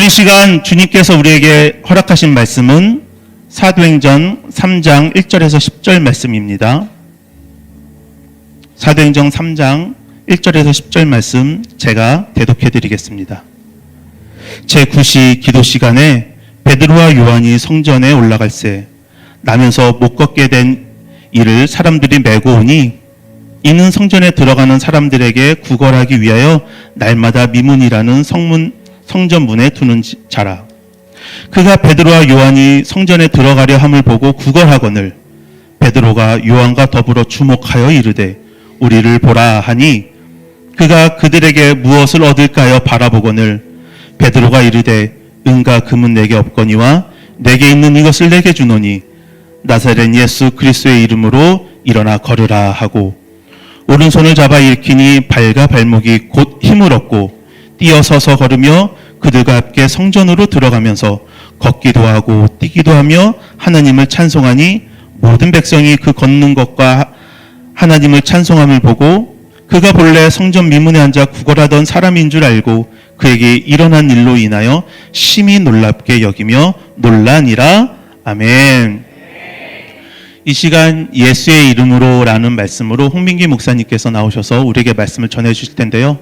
오늘 이 시간 주님께서 우리에게 허락하신 말씀은 사도행전 3장 1절에서 10절 말씀입니다. 사도행전 3장 1절에서 10절 말씀 제가 대독해 드리겠습니다. 제9시 기도 시간에 베드로와 요한이 성전에 올라갈새 나면서 못 걷게 된 이를 사람들이 메고 오니 이는 성전에 들어가는 사람들에게 구걸하기 위하여 날마다 미문이라는 성전 문에 두는 자라. 그가 베드로와 요한이 성전에 들어가려 함을 보고 구걸하거늘 베드로가 요한과 더불어 주목하여 이르되 우리를 보라 하니 그가 그들에게 무엇을 얻을까요 바라보거늘 베드로가 이르되 은과 금은 내게 없거니와 내게 있는 이것을 내게 주노니 나사렛 예수 그리스도의 이름으로 일어나 걸으라 하고 오른손을 잡아 일으키니 발과 발목이 곧 힘을 얻고 뛰어서서 걸으며 그들과 함께 성전으로 들어가면서 걷기도 하고 뛰기도 하며 하나님을 찬송하니 모든 백성이 그 걷는 것과 하나님을 찬송함을 보고 그가 본래 성전 미문에 앉아 구걸하던 사람인 줄 알고 그에게 일어난 일로 인하여 심히 놀랍게 여기며 놀라니라. 아멘. 이 시간 예수의 이름으로 라는 말씀으로 홍민기 목사님께서 나오셔서 우리에게 말씀을 전해 주실 텐데요.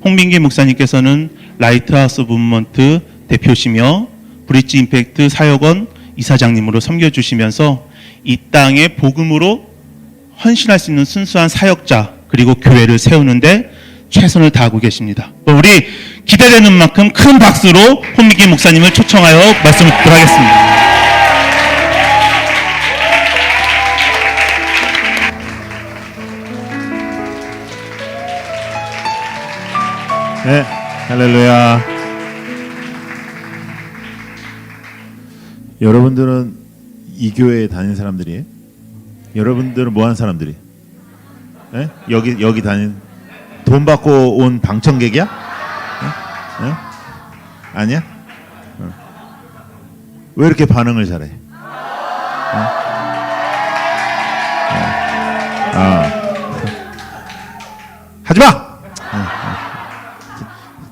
홍민기 목사님께서는 라이트하우스 무브먼트 대표시며 브릿지 임팩트 사역원 이사장님으로 섬겨주시면서 이 땅에 복음으로 헌신할 수 있는 순수한 사역자 그리고 교회를 세우는데 최선을 다하고 계십니다. 우리 기대되는 만큼 큰 박수로 홍민기 목사님을 초청하여 말씀을 듣도록 하겠습니다. 네, 할렐루야. 여러분들은 이 교회에 다니는 사람들이에요? 여러분들은 뭐 하는 사람들이? 네? 여기 다니는 돈 받고 온 방청객이야? 네? 네? 아니야? 왜 이렇게 반응을 잘해? 네? 하지 마!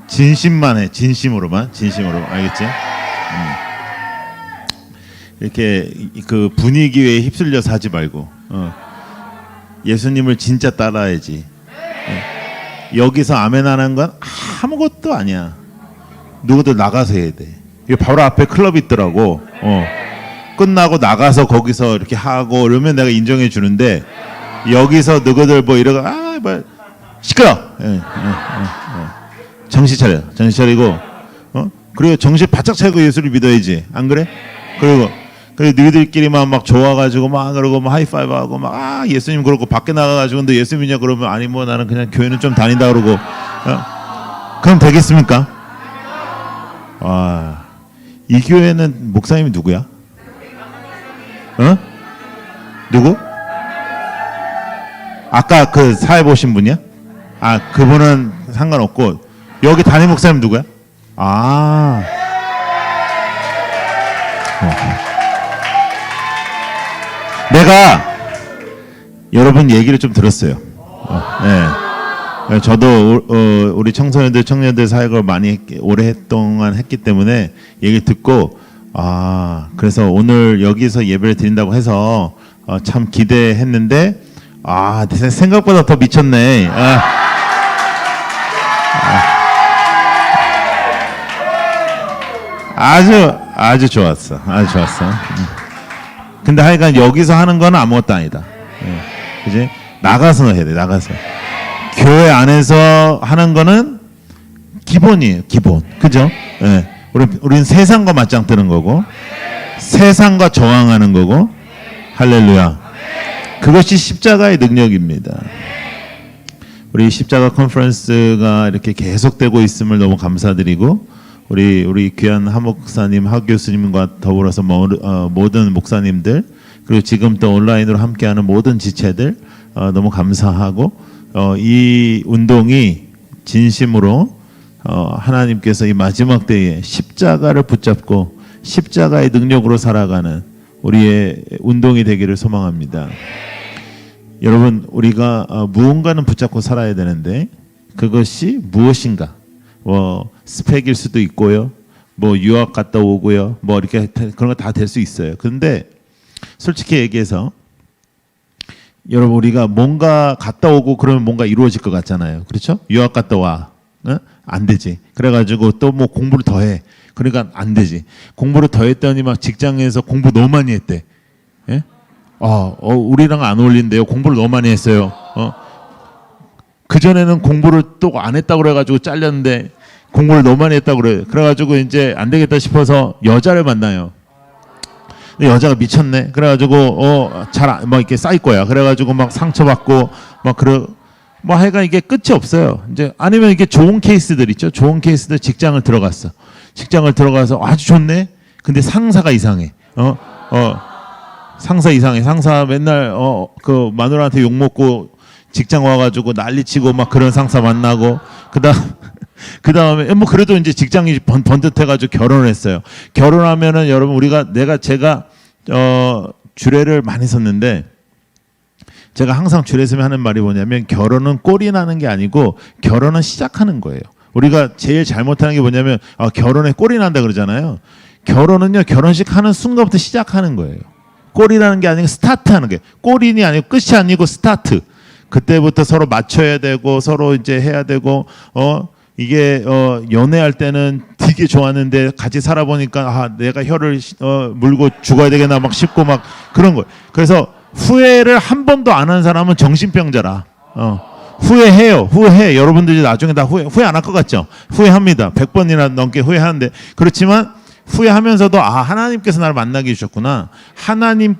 진심만 해. 진심으로만. 알겠지? 이렇게 그 분위기에 휩쓸려서 하지 말고 예수님을 진짜 따라야지. 여기서 아멘 하는 건 아무것도 아니야. 누구도 나가서 해야 돼. 이게 바로 앞에 클럽이 있더라고. 끝나고 나가서 거기서 이렇게 하고 그러면 내가 인정해 주는데 여기서 누구들 뭐 이러고 뭐 시끄러. 정신 차리고 그리고 정신 바짝 차리고 예수를 믿어야지. 안 그래? 그리고 너희들끼리만 막 좋아가지고 막 그러고 막 하이파이브하고 막 예수님 그러고 밖에 나가가지고 너 예수 믿냐 그러면 아니 뭐 나는 그냥 교회는 좀 다닌다 그러고 그럼 되겠습니까? 이 교회는 목사님이 누구야? 누구? 아까 그 사회 보신 분이야? 그분은 상관없고 여기 담임 목사님 누구야? 내가 여러분 얘기를 좀 들었어요. 네. 저도 우리 청년들 사역을 많이 오랫동안 했기 때문에 얘기를 듣고 그래서 오늘 여기서 예배를 드린다고 해서 참 기대했는데 생각보다 더 미쳤네. 아주 좋았어. 근데 하여간 여기서 하는 건 아무것도 아니다. 그지? 나가서 해야 돼. 나가서. 교회 안에서 하는 거는 기본이에요. 기본. 그죠? 우린 세상과 맞짱 뜨는 거고 세상과 저항하는 거고 할렐루야. 그것이 십자가의 능력입니다. 우리 십자가 컨퍼런스가 이렇게 계속되고 있음을 너무 감사드리고 우리 귀한 하 목사님, 하 교수님과 더불어서 모든 목사님들 그리고 지금 또 온라인으로 함께하는 모든 지체들 너무 감사하고 이 운동이 진심으로 하나님께서 이 마지막 때에 십자가를 붙잡고 십자가의 능력으로 살아가는 우리의 운동이 되기를 소망합니다. 여러분 우리가 무언가는 붙잡고 살아야 되는데 그것이 무엇인가? 스펙일 수도 있고요. 뭐 유학 갔다 오고요. 뭐 이렇게 그런 거 다 될 수 있어요. 그런데 솔직히 얘기해서 여러분 우리가 뭔가 갔다 오고 그러면 뭔가 이루어질 것 같잖아요. 그렇죠? 유학 갔다 와. 어? 안 되지. 그래가지고 또 뭐 공부를 더 해. 그러니까 안 되지. 공부를 더 했더니 막 직장에서 공부 너무 많이 했대. 예? 우리랑 안 어울린대요. 공부를 너무 많이 했어요. 그전에는 공부를 또 안 했다고 그래가지고 잘렸는데 공부를 너무 많이 했다고 그래요. 그래가지고 이제 안 되겠다 싶어서 여자를 만나요. 근데 여자가 미쳤네. 그래가지고 뭐 이렇게 쌓일 거야. 그래가지고 막 상처받고 뭐 하여간 이게 끝이 없어요. 이제 아니면 이게 좋은 케이스들 있죠. 좋은 케이스들 직장을 들어갔어. 직장을 들어가서 아주 좋네. 근데 상사가 이상해. 상사 이상해. 상사 맨날 그 마누라한테 욕 먹고 직장 와가지고 난리치고 막 그런 상사 만나고 그다음에 뭐 그래도 이제 직장이 번듯해가지고 결혼을 했어요. 결혼하면은 여러분 제가 주례를 많이 썼는데 제가 항상 주례 쓰면 하는 말이 뭐냐면 결혼은 꼴이 나는 게 아니고 결혼은 시작하는 거예요. 우리가 제일 잘못하는 게 뭐냐면 결혼에 꼴이 난다 그러잖아요. 결혼은요 결혼식 하는 순간부터 시작하는 거예요. 꼴이라는 게 아니고 스타트하는 게 꼴이 아니고 끝이 아니고 스타트. 그때부터 서로 맞춰야 되고 서로 이제 해야 되고 이게 연애할 때는 되게 좋았는데 같이 살아보니까 내가 혀를 물고 죽어야 되겠나 막 싶고 막 그런 거예요. 그래서 후회를 한 번도 안 한 사람은 정신병자라. 후회해. 여러분들이 나중에 다 후회 안 할 것 같죠? 후회합니다. 100번이나 넘게 후회하는데 그렇지만 후회하면서도 하나님께서 나를 만나게 해주셨구나. 하나님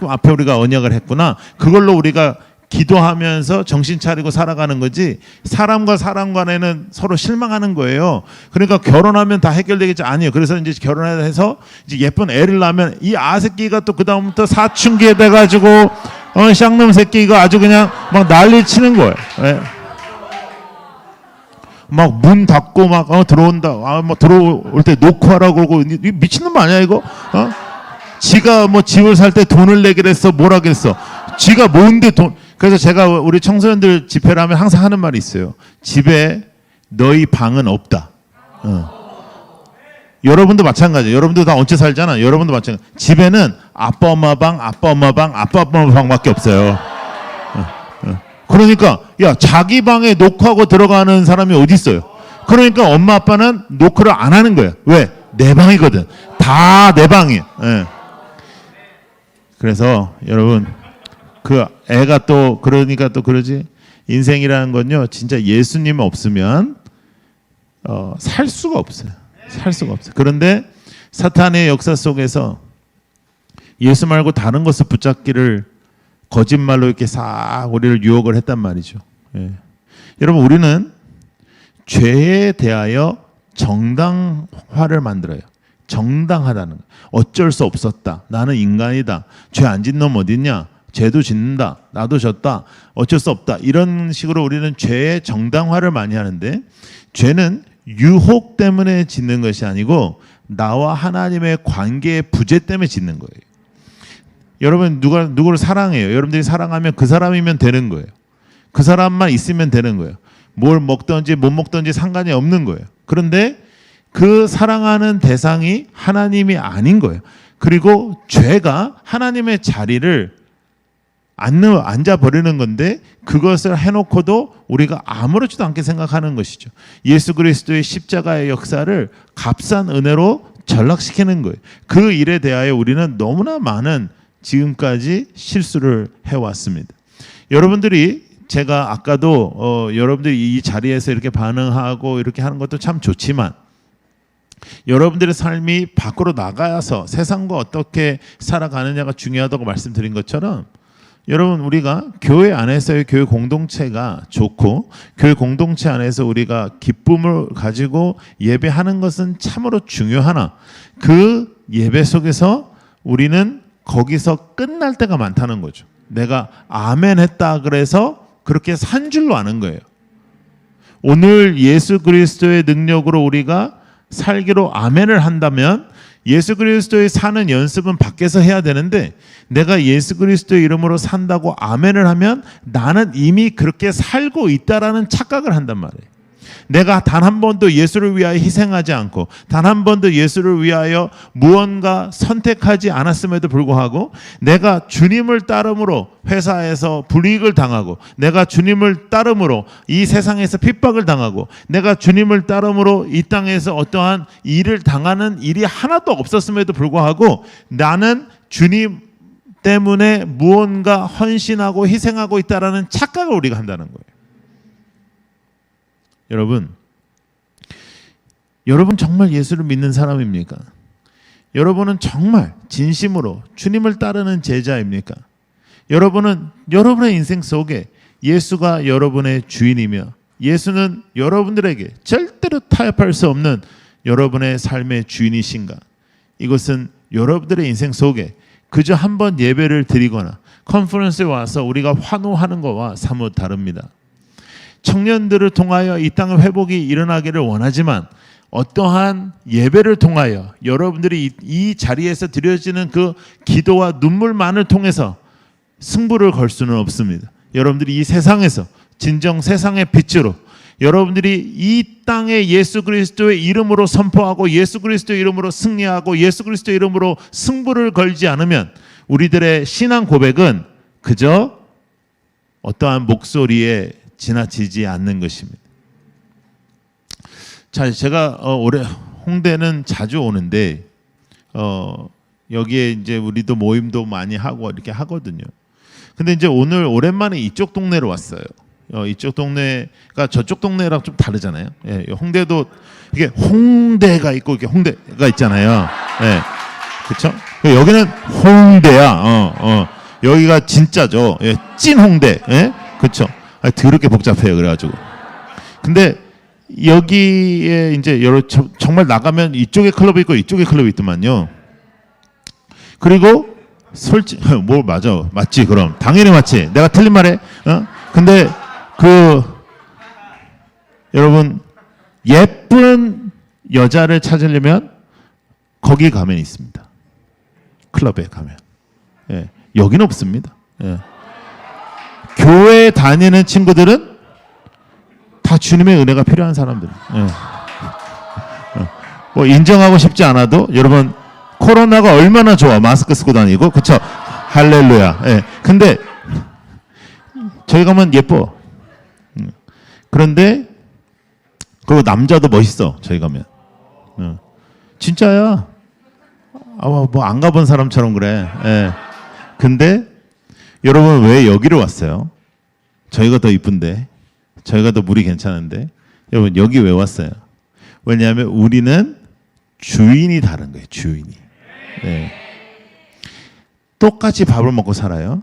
앞에 우리가 언약을 했구나. 그걸로 우리가 기도하면서 정신 차리고 살아가는 거지 사람과 사람 간에는 서로 실망하는 거예요. 그러니까 결혼하면 다 해결되겠지? 아니에요. 그래서 이제 결혼해서 이제 예쁜 애를 낳으면 이 아새끼가 또 그다음부터 사춘기에 돼가지고 쌍놈 새끼가 아주 그냥 막 난리 치는 거예요. 예. 막 문 닫고 막 들어온다. 막 들어올 때 놓고 하라고 그러고 미친놈 아니야 이거? 지가 뭐 집을 살 때 돈을 내기로 했어. 뭐라 그랬어? 지가 뭔데 돈? 그래서 제가 우리 청소년들 집회를 하면 항상 하는 말이 있어요. 집에 너희 방은 없다. 여러분도 마찬가지예요. 여러분도 다 얹혀 살잖아. 여러분도 마찬가지. 집에는 아빠 엄마 방, 아빠 엄마 방밖에 없어요. 그러니까 자기 방에 노크하고 들어가는 사람이 어디 있어요? 그러니까 엄마 아빠는 노크를 안 하는 거예요. 왜? 내 방이거든. 다 내 방이에요. 예. 그래서 여러분 그 애가 또 그러니까 또 그러지. 인생이라는 건요 진짜 예수님 없으면 살 수가 없어요. 살 수가 없어요. 그런데 사탄의 역사 속에서 예수 말고 다른 것을 붙잡기를 거짓말로 이렇게 싹 우리를 유혹을 했단 말이죠. 예. 여러분 우리는 죄에 대하여 정당화를 만들어요. 정당하다는 거. 어쩔 수 없었다. 나는 인간이다. 죄 안 짓는 놈 어딨냐? 죄도 짓는다. 나도 졌다. 어쩔 수 없다. 이런 식으로 우리는 죄의 정당화를 많이 하는데 죄는 유혹 때문에 짓는 것이 아니고 나와 하나님의 관계의 부재 때문에 짓는 거예요. 여러분 누구를 사랑해요. 여러분들이 사랑하면 그 사람이면 되는 거예요. 그 사람만 있으면 되는 거예요. 뭘 먹든지 못 먹든지 상관이 없는 거예요. 그런데 그 사랑하는 대상이 하나님이 아닌 거예요. 그리고 죄가 하나님의 자리를 앉아버리는 건데 그것을 해놓고도 우리가 아무렇지도 않게 생각하는 것이죠. 예수 그리스도의 십자가의 역사를 값싼 은혜로 전락시키는 거예요. 그 일에 대하여 우리는 너무나 많은 지금까지 실수를 해왔습니다. 여러분들이 제가 아까도 여러분들이 이 자리에서 이렇게 반응하고 이렇게 하는 것도 참 좋지만 여러분들의 삶이 밖으로 나가서 세상과 어떻게 살아가느냐가 중요하다고 말씀드린 것처럼 여러분 우리가 교회 안에서의 교회 공동체가 좋고 교회 공동체 안에서 우리가 기쁨을 가지고 예배하는 것은 참으로 중요하나 그 예배 속에서 우리는 거기서 끝날 때가 많다는 거죠. 내가 아멘 했다 그래서 그렇게 산 줄로 아는 거예요. 오늘 예수 그리스도의 능력으로 우리가 살기로 아멘을 한다면 예수 그리스도의 사는 연습은 밖에서 해야 되는데 내가 예수 그리스도의 이름으로 산다고 아멘을 하면 나는 이미 그렇게 살고 있다라는 착각을 한단 말이에요. 내가 단 한 번도 예수를 위하여 희생하지 않고 단 한 번도 예수를 위하여 무언가 선택하지 않았음에도 불구하고 내가 주님을 따름으로 회사에서 불이익을 당하고 내가 주님을 따름으로 이 세상에서 핍박을 당하고 내가 주님을 따름으로 이 땅에서 어떠한 일을 당하는 일이 하나도 없었음에도 불구하고 나는 주님 때문에 무언가 헌신하고 희생하고 있다라는 착각을 우리가 한다는 거예요. 여러분 정말 예수를 믿는 사람입니까? 여러분은 정말 진심으로 주님을 따르는 제자입니까? 여러분은 여러분의 인생 속에 예수가 여러분의 주인이며 예수는 여러분들에게 절대로 타협할 수 없는 여러분의 삶의 주인이신가? 이것은 여러분들의 인생 속에 그저 한번 예배를 드리거나 컨퍼런스에 와서 우리가 환호하는 것과 사뭇 다릅니다. 청년들을 통하여 이 땅의 회복이 일어나기를 원하지만 어떠한 예배를 통하여 여러분들이 이 자리에서 드려지는 그 기도와 눈물만을 통해서 승부를 걸 수는 없습니다. 여러분들이 이 세상에서 진정 세상의 빛으로 여러분들이 이 땅에 예수 그리스도의 이름으로 선포하고 예수 그리스도의 이름으로 승리하고 예수 그리스도의 이름으로 승부를 걸지 않으면 우리들의 신앙 고백은 그저 어떠한 목소리에 지나치지 않는 것입니다. 자, 제가 올해 홍대는 자주 오는데 여기에 이제 우리도 모임도 많이 하고 이렇게 하거든요. 근데 이제 오늘 오랜만에 이쪽 동네로 왔어요. 이쪽 동네가 저쪽 동네랑 좀 다르잖아요. 예, 홍대도 이게 홍대가 있고 이렇게 홍대가 있잖아요. 예, 그렇죠? 여기는 홍대야. 여기가 진짜죠. 예, 찐 홍대. 예, 그렇죠? 더럽게 복잡해요. 그래가지고. 근데 여기에 이제 정말 나가면 이쪽에 클럽이 있고 이쪽에 클럽이 있더만요. 그리고 솔직히 뭐 맞지 그럼 당연히 맞지. 내가 틀린 말해. 근데 여러분 예쁜 여자를 찾으려면 거기 가면 있습니다. 클럽에 가면. 예, 여기는 없습니다. 예. 교회 다니는 친구들은 다 주님의 은혜가 필요한 사람들. 예. 뭐 인정하고 싶지 않아도 여러분 코로나가 얼마나 좋아. 마스크 쓰고 다니고 그쵸? 할렐루야. 예. 근데 저희 가면 예뻐. 그런데 그리고 남자도 멋있어. 저희 가면. 진짜야. 뭐 안 가본 사람처럼 그래. 예. 근데 여러분 왜 여기를 왔어요? 저희가 더 이쁜데, 저희가 더 물이 괜찮은데, 여러분 여기 왜 왔어요? 왜냐하면 우리는 주인이 다른 거예요. 주인이. 네. 똑같이 밥을 먹고 살아요.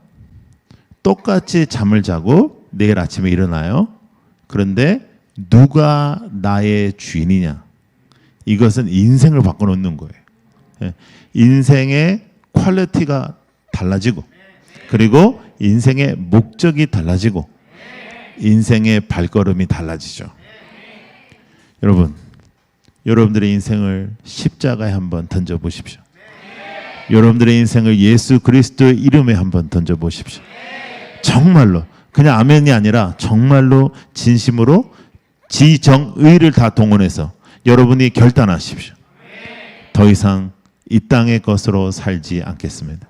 똑같이 잠을 자고 내일 아침에 일어나요. 그런데 누가 나의 주인이냐? 이것은 인생을 바꿔놓는 거예요. 네. 인생의 퀄리티가 달라지고 그리고 인생의 목적이 달라지고 인생의 발걸음이 달라지죠. 여러분, 여러분들의 인생을 십자가에 한번 던져보십시오. 여러분들의 인생을 예수 그리스도의 이름에 한번 던져보십시오. 정말로 그냥 아멘이 아니라 정말로 진심으로 지정의를 다 동원해서 여러분이 결단하십시오. 더 이상 이 땅의 것으로 살지 않겠습니다.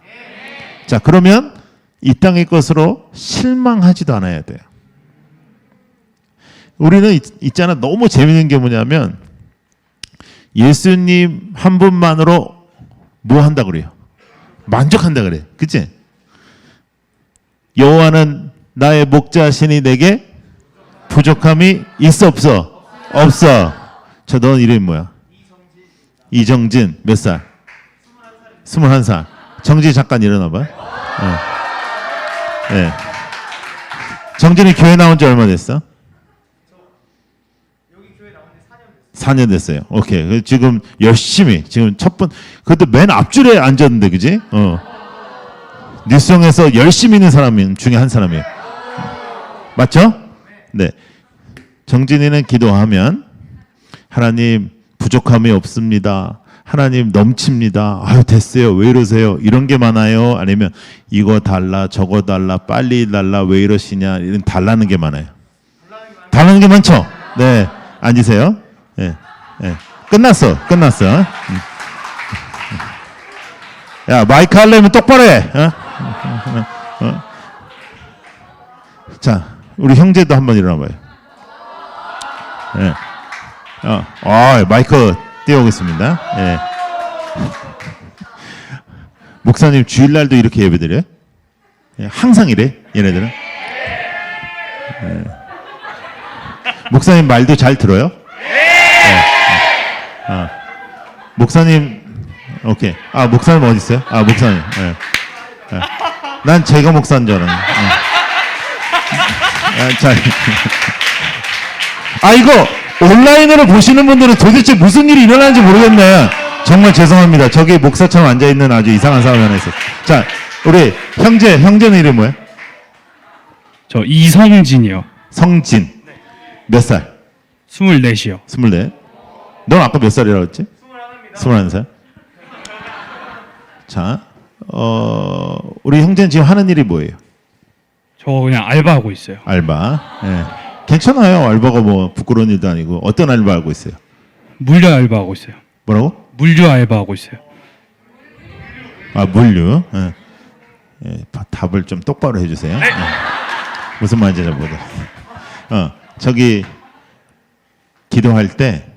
자, 그러면 이 땅의 것으로 실망하지도 않아야 돼요. 우리는 있잖아, 너무 재밌는 게 뭐냐면 예수님 한 분만으로 뭐 한다 그래요? 만족한다 그래요. 그치? 여호와는 나의 목자시니 내게 부족함이 있어 없어? 없어. 저 넌 이름이 뭐야? 이정진. 몇 살? 21살. 정진이 잠깐 일어나봐. 네. 정진이 교회 나온 지 얼마 됐어? 여기 교회 나온 지 4년 됐어요. 4년 됐어요. 오케이. 지금 열심히 지금 그것도 맨 앞줄에 앉았는데, 그지? 뉴스성에서 열심히 있는 사람 중에 한 사람이에요. 맞죠? 네. 정진이는 기도하면 하나님 부족함이 없습니다. 하나님 넘칩니다. 아유 됐어요. 왜 이러세요? 이런 게 많아요. 아니면 이거 달라, 저거 달라, 빨리 달라, 왜 이러시냐 이런 달라는 게 많아요. 달라는 게 많죠. 네. 앉으세요. 예, 예. 끝났어. 야, 마이크 하려면 똑바로 해. 자, 우리 형제도 한번 일어나봐요. 예. 마이크 띄워오겠습니다. 예. 목사님 주일날도 이렇게 예배드려요? 예, 항상 이래, 얘네들은. 예. 목사님 말도 잘 들어요? 목사님, 오케이. 목사님 어디 있어요? 목사님. 예. 예. 난 제가 목사인 줄 알았네. 자, 이거 온라인으로 보시는 분들은 도대체 무슨 일이 일어나는지 모르겠네. 정말 죄송합니다. 저기 목사처럼 앉아 있는 아주 이상한 사람이 하나 있어요. 자, 우리 형제는 이름이 뭐예요? 저 이성진이요. 성진. 몇 살? 24이요. 24. 넌 아까 몇 살이라고 했지? 21살. 자, 우리 형제는 지금 하는 일이 뭐예요? 저 그냥 알바하고 있어요. 알바. 예. 괜찮아요. 알바가 뭐 부끄러운 일도 아니고. 어떤 알바 하고 있어요? 물류 알바하고 있어요. 뭐라고? 물류 알바하고 있어요. 물류. 예. 예, 답을 좀 똑바로 해주세요. 예. 무슨 말인지 잘 모르겠어. 저기 기도할 때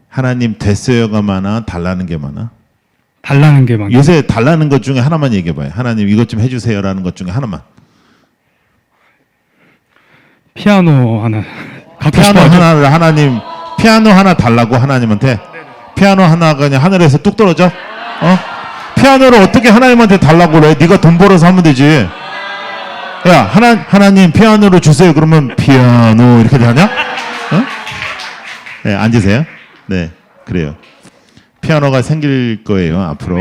하나님 됐어요가 많아, 달라는 게 많아? 달라는 게 많아요. 요새 달라는 것 중에 하나만 얘기해봐요. 하나님 이것 좀 해주세요라는 것 중에 하나만. 피아노 하나 갖고 피아노 싶어요. 하나를 하나님, 피아노 하나 달라고 하나님한테. 피아노 하나가 그냥 하늘에서 뚝 떨어져? 피아노를 어떻게 하나님한테 달라고 그래? 네가 돈 벌어서 하면 되지. 야, 하나님 피아노를 주세요. 그러면 피아노 이렇게 되냐? 네, 앉으세요. 네, 그래요. 피아노가 생길 거예요, 앞으로.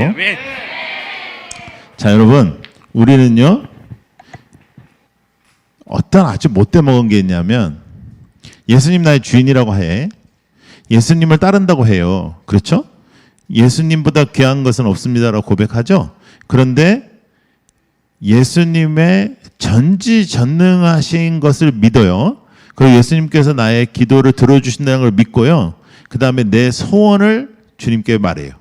자, 여러분, 우리는요, 어떤 아주 못돼 먹은 게 있냐면, 예수님 나의 주인이라고 해. 예수님을 따른다고 해요. 그렇죠? 예수님보다 귀한 것은 없습니다라고 고백하죠. 그런데 예수님의 전지전능하신 것을 믿어요. 그리고 예수님께서 나의 기도를 들어주신다는 걸 믿고요. 그 다음에 내 소원을 주님께 말해요.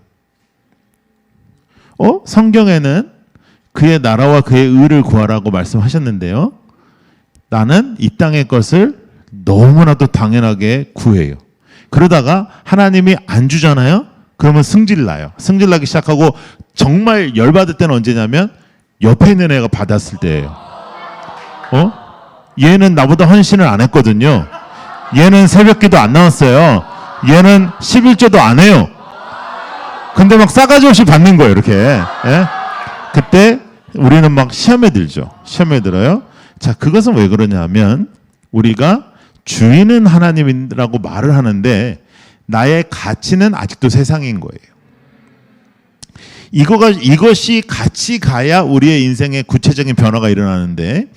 성경에는 그의 나라와 그의 의를 구하라고 말씀하셨는데요. 나는 이 땅의 것을 너무나도 당연하게 구해요. 그러다가 하나님이 안 주잖아요. 그러면 승질나요. 승질나기 시작하고 정말 열받을 때는 언제냐면 옆에 있는 애가 받았을 때예요. 얘는 나보다 헌신을 안 했거든요. 얘는 새벽기도 안 나왔어요. 얘는 11조도 안 해요. 근데 막 싸가지 없이 받는 거예요, 이렇게. 예? 그때 우리는 막 시험에 들죠. 시험에 들어요. 자, 그것은 왜 그러냐면 우리가 주인은 하나님이라고 말을 하는데 나의 가치는 아직도 세상인 거예요. 이것이 같이 가야 우리의 인생에 구체적인 변화가 일어나는데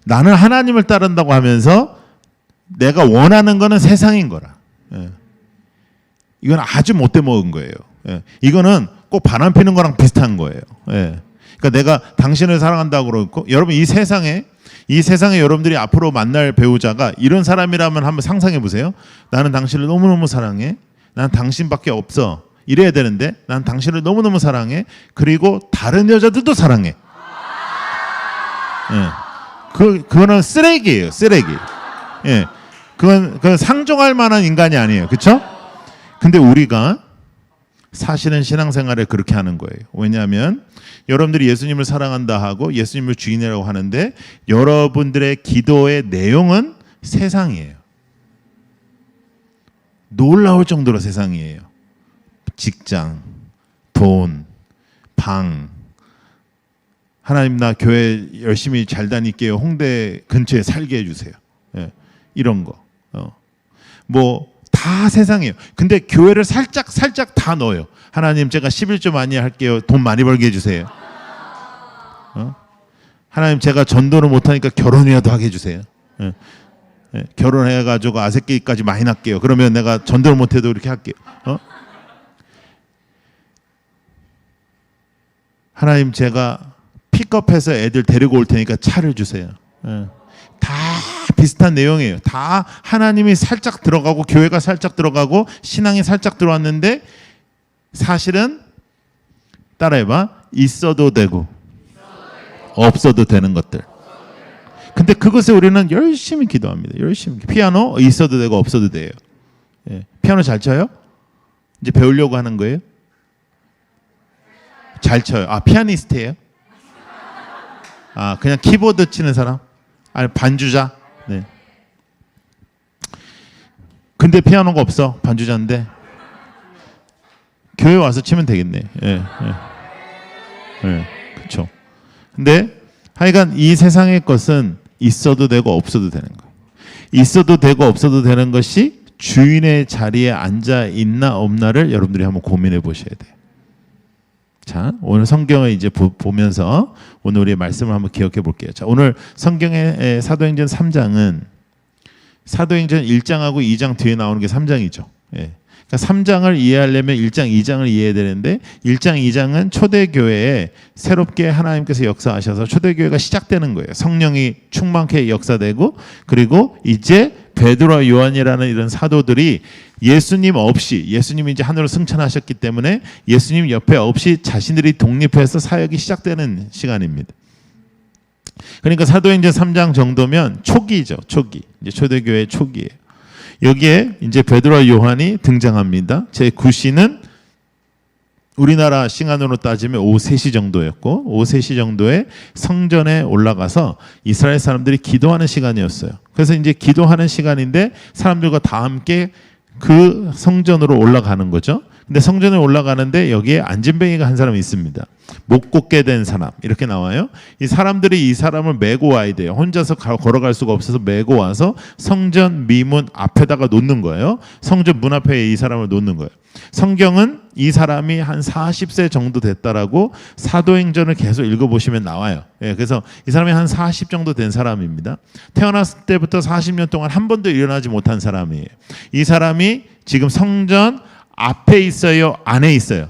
나는 하나님을 따른다고 하면서 내가 원하는 거는 세상인 거라. 예. 이건 아주 못돼 먹은 거예요. 예. 이거는 꼭 바람 피는 거랑 비슷한 거예요. 예. 그러니까 내가 당신을 사랑한다고 그러고 여러분 이 세상에 여러분들이 앞으로 만날 배우자가 이런 사람이라면 한번 상상해 보세요. 나는 당신을 너무너무 사랑해. 난 당신밖에 없어. 이래야 되는데 난 당신을 너무너무 사랑해. 그리고 다른 여자들도 사랑해. 예. 그거는 쓰레기예요. 쓰레기. 예. 그건 상종할 만한 인간이 아니에요. 그렇죠? 근데 우리가 사실은 신앙생활에 그렇게 하는 거예요. 왜냐하면 여러분들이 예수님을 사랑한다 하고 예수님을 주인이라고 하는데 여러분들의 기도의 내용은 세상이에요. 놀라울 정도로 세상이에요. 직장, 돈, 방. 하나님 나 교회 열심히 잘 다닐게요. 홍대 근처에 살게 해주세요. 예, 이런 거. 뭐 다 세상이에요. 근데 교회를 살짝 다 넣어요. 하나님 제가 11조 많이 할게요. 돈 많이 벌게 해주세요. 하나님 제가 전도를 못하니까 결혼이라도 하게 해주세요. 예. 예. 결혼해가지고 아새끼까지 많이 낳게요. 그러면 내가 전도를 못해도 이렇게 할게요. 하나님 제가 픽업해서 애들 데리고 올 테니까 차를 주세요. 예. 다 비슷한 내용이에요. 다 하나님이 살짝 들어가고 교회가 살짝 들어가고 신앙이 살짝 들어왔는데 사실은 따라해봐. 있어도 되고 없어도 되는 것들. 근데 그것에 우리는 열심히 기도합니다. 열심히. 피아노 있어도 되고 없어도 돼요. 예. 피아노 잘 쳐요? 이제 배우려고 하는 거예요? 잘 쳐요. 아, 피아니스트예요? 아, 그냥 키보드 치는 사람? 아니, 반주자? 네. 근데 피아노가 없어. 반주자인데. 교회 와서 치면 되겠네. 예, 예. 예, 그렇죠. 근데 하여간 이 세상의 것은 있어도 되고 없어도 되는 거예요. 있어도 되고 없어도 되는 것이 주인의 자리에 앉아 있나 없나를 여러분들이 한번 고민해 보셔야 돼요. 자, 오늘 성경을 이제 보면서 오늘 우리의 말씀을 한번 기억해 볼게요. 자, 오늘 성경의 사도행전 3장은 사도행전 1장하고 2장 뒤에 나오는 게 3장이죠. 예. 그러니까 3장을 이해하려면 1장, 2장을 이해해야 되는데 1장, 2장은 초대교회에 새롭게 하나님께서 역사하셔서 초대교회가 시작되는 거예요. 성령이 충만케 역사되고 그리고 이제 베드로와 요한이라는 이런 사도들이 예수님 없이 예수님이 이제 하늘로 승천하셨기 때문에 예수님 옆에 없이 자신들이 독립해서 사역이 시작되는 시간입니다. 그러니까 사도행전 3장 정도면 초기죠. 초기. 이제 초대교회의 초기예요. 여기에 이제 베드로와 요한이 등장합니다. 제 9시는 우리나라 시간으로 따지면 오후 3시 정도였고 오후 3시 정도에 성전에 올라가서 이스라엘 사람들이 기도하는 시간이었어요. 그래서 이제 기도하는 시간인데 사람들과 다 함께 그 성전으로 올라가는 거죠. 근데 성전에 올라가는데 여기에 안진뱅이가 한 사람이 있습니다. 못 걷게 된 사람 이렇게 나와요. 이 사람들이 이 사람을 메고 와야 돼요. 혼자서 걸어갈 수가 없어서 메고 와서 성전 미문 앞에다가 놓는 거예요. 성전 문 앞에 이 사람을 놓는 거예요. 성경은 이 사람이 한 40세 정도 됐다라고 사도행전을 계속 읽어보시면 나와요. 예, 그래서 이 사람이 한 40 정도 된 사람입니다. 태어났을 때부터 40년 동안 한 번도 일어나지 못한 사람이에요. 이 사람이 지금 성전 앞에 있어요? 안에 있어요?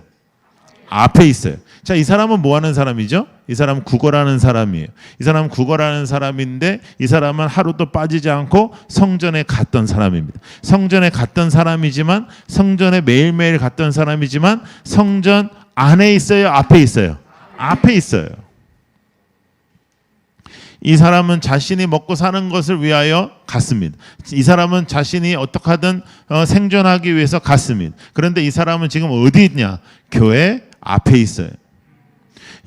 앞에 있어요. 자, 이 사람은 뭐 하는 사람이죠? 이 사람은 구걸하는 사람이에요. 이 사람은 구걸하는 사람인데 이 사람은 하루도 빠지지 않고 성전에 갔던 사람입니다. 성전에 갔던 사람이지만 성전에 매일매일 갔던 사람이지만 성전 안에 있어요? 앞에 있어요? 앞에 있어요. 이 사람은 자신이 먹고 사는 것을 위하여 갔습니다. 이 사람은 자신이 어떻게 하든 생존하기 위해서 갔습니다. 그런데 이 사람은 지금 어디 있냐? 교회 앞에 있어요.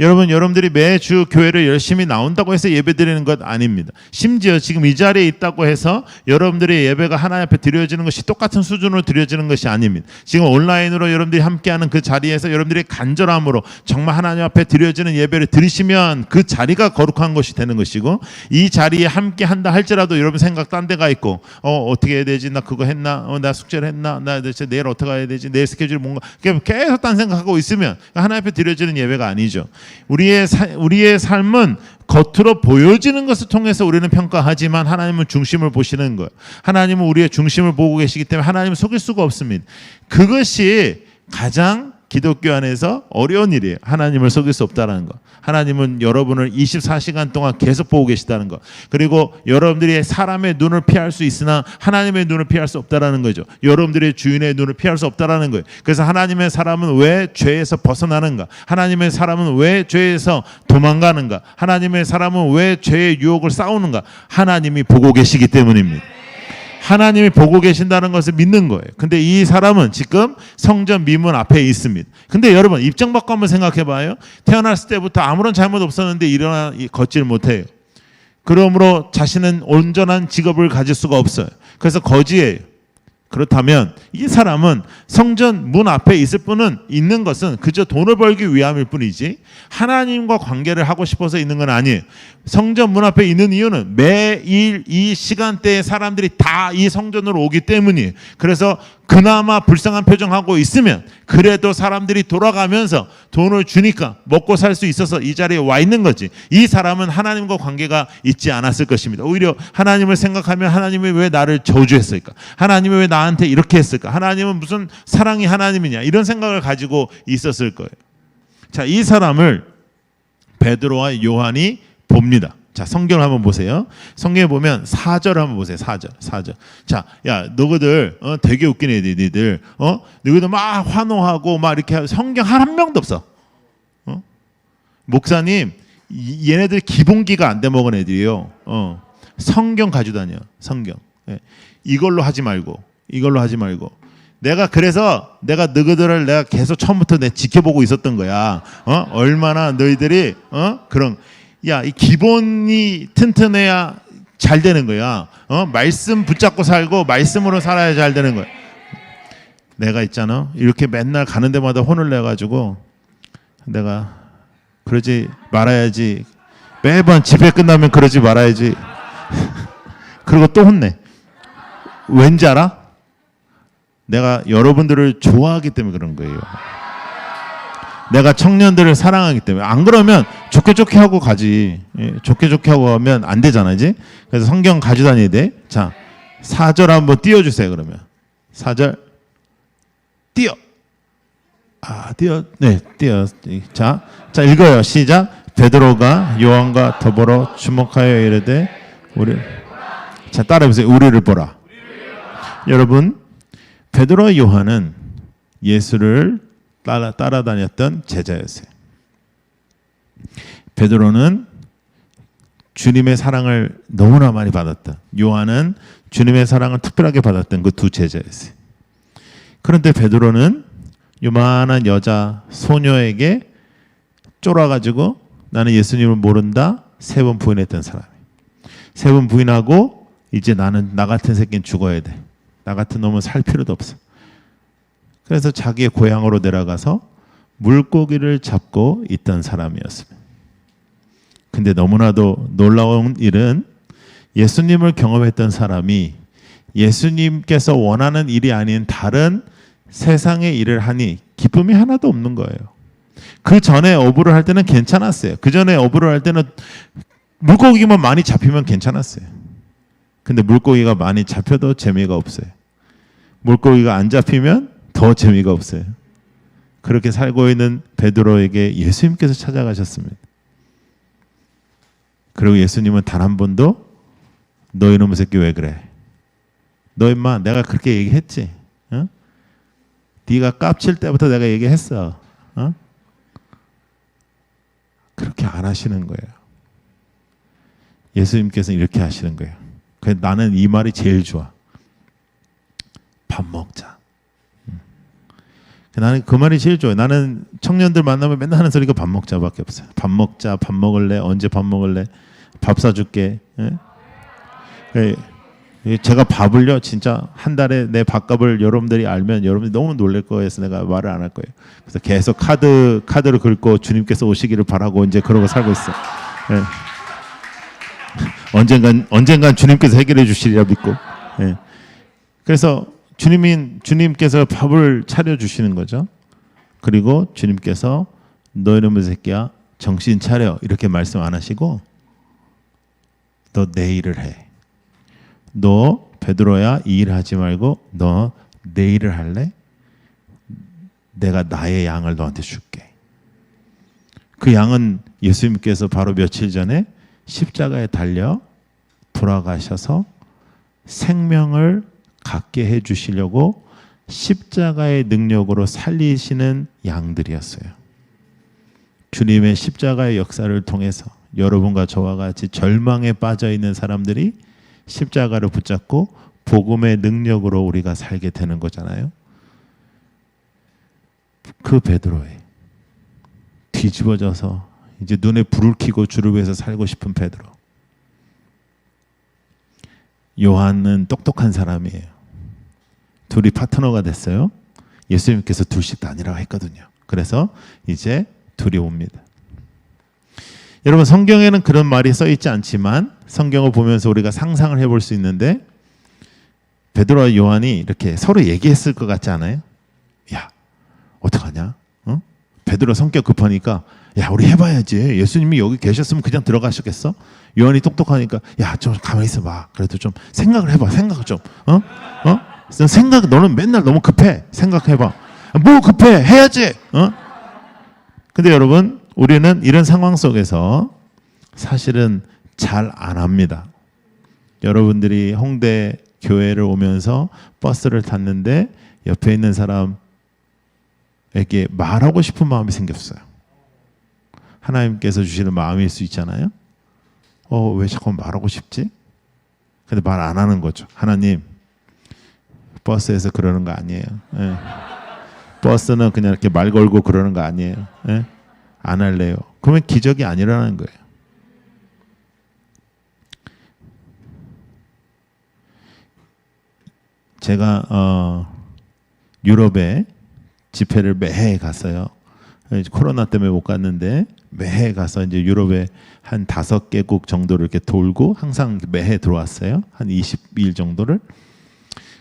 여러분들이 매주 교회를 열심히 나온다고 해서 예배 드리는 것 아닙니다. 심지어 지금 이 자리에 있다고 해서 여러분들의 예배가 하나님 앞에 드려지는 것이 똑같은 수준으로 드려지는 것이 아닙니다. 지금 온라인으로 여러분들이 함께하는 그 자리에서 여러분들이 간절함으로 정말 하나님 앞에 드려지는 예배를 드리시면 그 자리가 거룩한 것이 되는 것이고 이 자리에 함께한다 할지라도 여러분 생각 딴 데가 있고 어떻게 해야 되지? 나 그거 했나? 나 숙제를 했나? 나 대체 내일 어떻게 해야 되지? 내 스케줄이 뭔가 계속 딴 생각하고 있으면 하나님 앞에 드려지는 예배가 아니죠. 우리의 삶은 겉으로 보여지는 것을 통해서 우리는 평가하지만 하나님은 중심을 보시는 거예요. 하나님은 우리의 중심을 보고 계시기 때문에 하나님을 속일 수가 없습니다. 그것이 가장 기독교 안에서 어려운 일이에요. 하나님을 속일 수 없다는 거. 하나님은 여러분을 24시간 동안 계속 보고 계시다는 거. 그리고 여러분들이 사람의 눈을 피할 수 있으나 하나님의 눈을 피할 수 없다는 거죠. 여러분들의 주인의 눈을 피할 수 없다는 거예요. 그래서 하나님의 사람은 왜 죄에서 벗어나는가? 하나님의 사람은 왜 죄에서 도망가는가? 하나님의 사람은 왜 죄의 유혹을 싸우는가? 하나님이 보고 계시기 때문입니다. 하나님이 보고 계신다는 것을 믿는 거예요. 근데 이 사람은 지금 성전 미문 앞에 있습니다. 근데 여러분 입장 바꿔 한번 생각해 봐요. 태어났을 때부터 아무런 잘못 없었는데 걷질 못해요. 그러므로 자신은 온전한 직업을 가질 수가 없어요. 그래서 거지예요. 그렇다면 이 사람은 성전 문 앞에 있는 것은 그저 돈을 벌기 위함일 뿐이지 하나님과 관계를 하고 싶어서 있는 건 아니에요. 성전 문 앞에 있는 이유는 매일 이 시간대에 사람들이 다 이 성전으로 오기 때문이에요. 그래서 그나마 불쌍한 표정하고 있으면 그래도 사람들이 돌아가면서 돈을 주니까 먹고 살 수 있어서 이 자리에 와 있는 거지. 이 사람은 하나님과 관계가 있지 않았을 것입니다. 오히려 하나님을 생각하면 하나님이 왜 나를 저주했을까? 하나님이 왜 나한테 이렇게 했을까? 하나님은 무슨 사랑이 하나님이냐? 이런 생각을 가지고 있었을 거예요. 자, 이 사람을 베드로와 요한이 봅니다. 자, 성경을 한번 보세요. 성경에 보면 4절 한번 보세요. 4절. 자, 야, 너희들 되게 웃긴 애들, 니들. 너희들 막 환호하고 막 이렇게 하고 성경 한 명도 없어. 목사님, 얘네들 기본기가 안 돼 먹은 애들이에요. 성경 가지고 다녀. 성경. 예. 이걸로 하지 말고. 그래서 내가 너희들을 내가 계속 처음부터 내 지켜보고 있었던 거야. 얼마나 너희들이 그런 이 기본이 튼튼해야 잘 되는 거야. 말씀 붙잡고 살고 말씀으로 살아야 잘 되는 거야. 내가 있잖아. 이렇게 맨날 가는 데마다 혼을 내 가지고 내가 그러지 말아야지. 매번 집회 끝나면 그러지 말아야지. 그리고 또 혼내. 왠지 알아? 내가 여러분들을 좋아하기 때문에 그런 거예요. 내가 청년들을 사랑하기 때문에. 안 그러면 좋게 하고 가지. 좋게 하고 가면 안 되잖아, 이제. 그래서 성경 가지고 다녀야 돼. 자, 4절 한번 띄워주세요. 그러면 4절 띄워. 띄워. 자, 읽어요. 시작. 베드로가 요한과 더불어 주목하여 이르되 자, 따라해보세요. 우리를 보라. 여러분, 베드로와 요한은 예수를 따라다녔던 제자였어요. 베드로는 주님의 사랑을 너무나 많이 받았다. 요한은 주님의 사랑을 특별하게 받았던 그 두 제자였어요. 그런데 베드로는 요만한 여자 소녀에게 쫄아가지고 나는 예수님을 모른다 3번 부인했던 사람이에요. 3번 부인하고 이제 나는 나 같은 새끼는 죽어야 돼. 나 같은 놈은 살 필요도 없어. 그래서 자기의 고향으로 내려가서 물고기를 잡고 있던 사람이었습니다. 근데 너무나도 놀라운 일은 예수님을 경험했던 사람이 예수님께서 원하는 일이 아닌 다른 세상의 일을 하니 기쁨이 하나도 없는 거예요. 그 전에 어부를 할 때는 괜찮았어요. 그 전에 어부를 할 때는 물고기만 많이 잡히면 괜찮았어요. 근데 물고기가 많이 잡혀도 재미가 없어요. 물고기가 안 잡히면 더 재미가 없어요. 그렇게 살고 있는 베드로에게 예수님께서 찾아가셨습니다. 그리고 예수님은 단 한 번도 너 이놈의 새끼 왜 그래? 너 임마 내가 그렇게 얘기했지? 네가 깝칠 때부터 내가 얘기했어. 그렇게 안 하시는 거예요. 예수님께서는 이렇게 하시는 거예요. 그래서 나는 이 말이 제일 좋아. 밥 먹자. 나는 그 말이 제일 좋아요. 나는 청년들 만나면 맨날 하는 소리가 밥 먹자밖에 없어요. 밥 먹자, 밥 먹을래, 언제 밥 먹을래, 밥 사줄게. 제가 밥을요, 진짜 한 달에 내 밥값을 여러분들이 알면 여러분들이 너무 놀랄 거여서 내가 말을 안 할 거예요. 그래서 계속 카드를 긁고 주님께서 오시기를 바라고 이제 그러고 살고 있어. 언젠간 주님께서 해결해 주시리라 믿고. 그래서 주님께서 밥을 차려 주시는 거죠. 그리고 주님께서 너 이놈의 새끼야 정신 차려 이렇게 말씀 안 하시고 너 내 일을 해. 너 베드로야 이 일 하지 말고 너 내 일을 할래? 내가 나의 양을 너한테 줄게. 그 양은 예수님께서 바로 며칠 전에 십자가에 달려 돌아가셔서 생명을 갖게 해주시려고 십자가의 능력으로 살리시는 양들이었어요. 주님의 십자가의 역사를 통해서 여러분과 저와 같이 절망에 빠져있는 사람들이 십자가를 붙잡고 복음의 능력으로 우리가 살게 되는 거잖아요. 그 베드로의 뒤집어져서 이제 눈에 불을 켜고 주를 위해서 살고 싶은 베드로. 요한은 똑똑한 사람이에요. 둘이 파트너가 됐어요. 예수님께서 둘씩 다니라고 했거든요. 그래서 이제 둘이 옵니다. 여러분 성경에는 그런 말이 써 있지 않지만 성경을 보면서 우리가 상상을 해볼 수 있는데 베드로와 요한이 이렇게 서로 얘기했을 것 같지 않아요? 야, 어떡하냐? 베드로 성격 급하니까 야, 우리 해봐야지. 예수님이 여기 계셨으면 그냥 들어가셨겠어? 요한이 똑똑하니까 야, 좀 가만히 있어봐. 그래도 좀 생각을 해봐. 생각을 좀. 너는 맨날 너무 급해. 생각해봐. 뭐 급해? 해야지. 근데 여러분, 우리는 이런 상황 속에서 사실은 잘 안 합니다. 여러분들이 홍대 교회를 오면서 버스를 탔는데 옆에 있는 사람에게 말하고 싶은 마음이 생겼어요. 하나님께서 주시는 마음일 수 있잖아요. 왜 자꾸 말하고 싶지? 근데 말 안 하는 거죠. 하나님, 버스에서 그러는 거 아니에요. 예. 버스는 그냥 이렇게 말 걸고 그러는 거 아니에요. 예? 안 할래요. 그러면 기적이 안 일어나는 거예요. 제가 유럽에 집회를 매해 갔어요. 코로나 때문에 못 갔는데 매해 가서 이제 유럽에 한 5개국 정도를 이렇게 돌고 항상 매해 들어왔어요. 한 20일 정도를.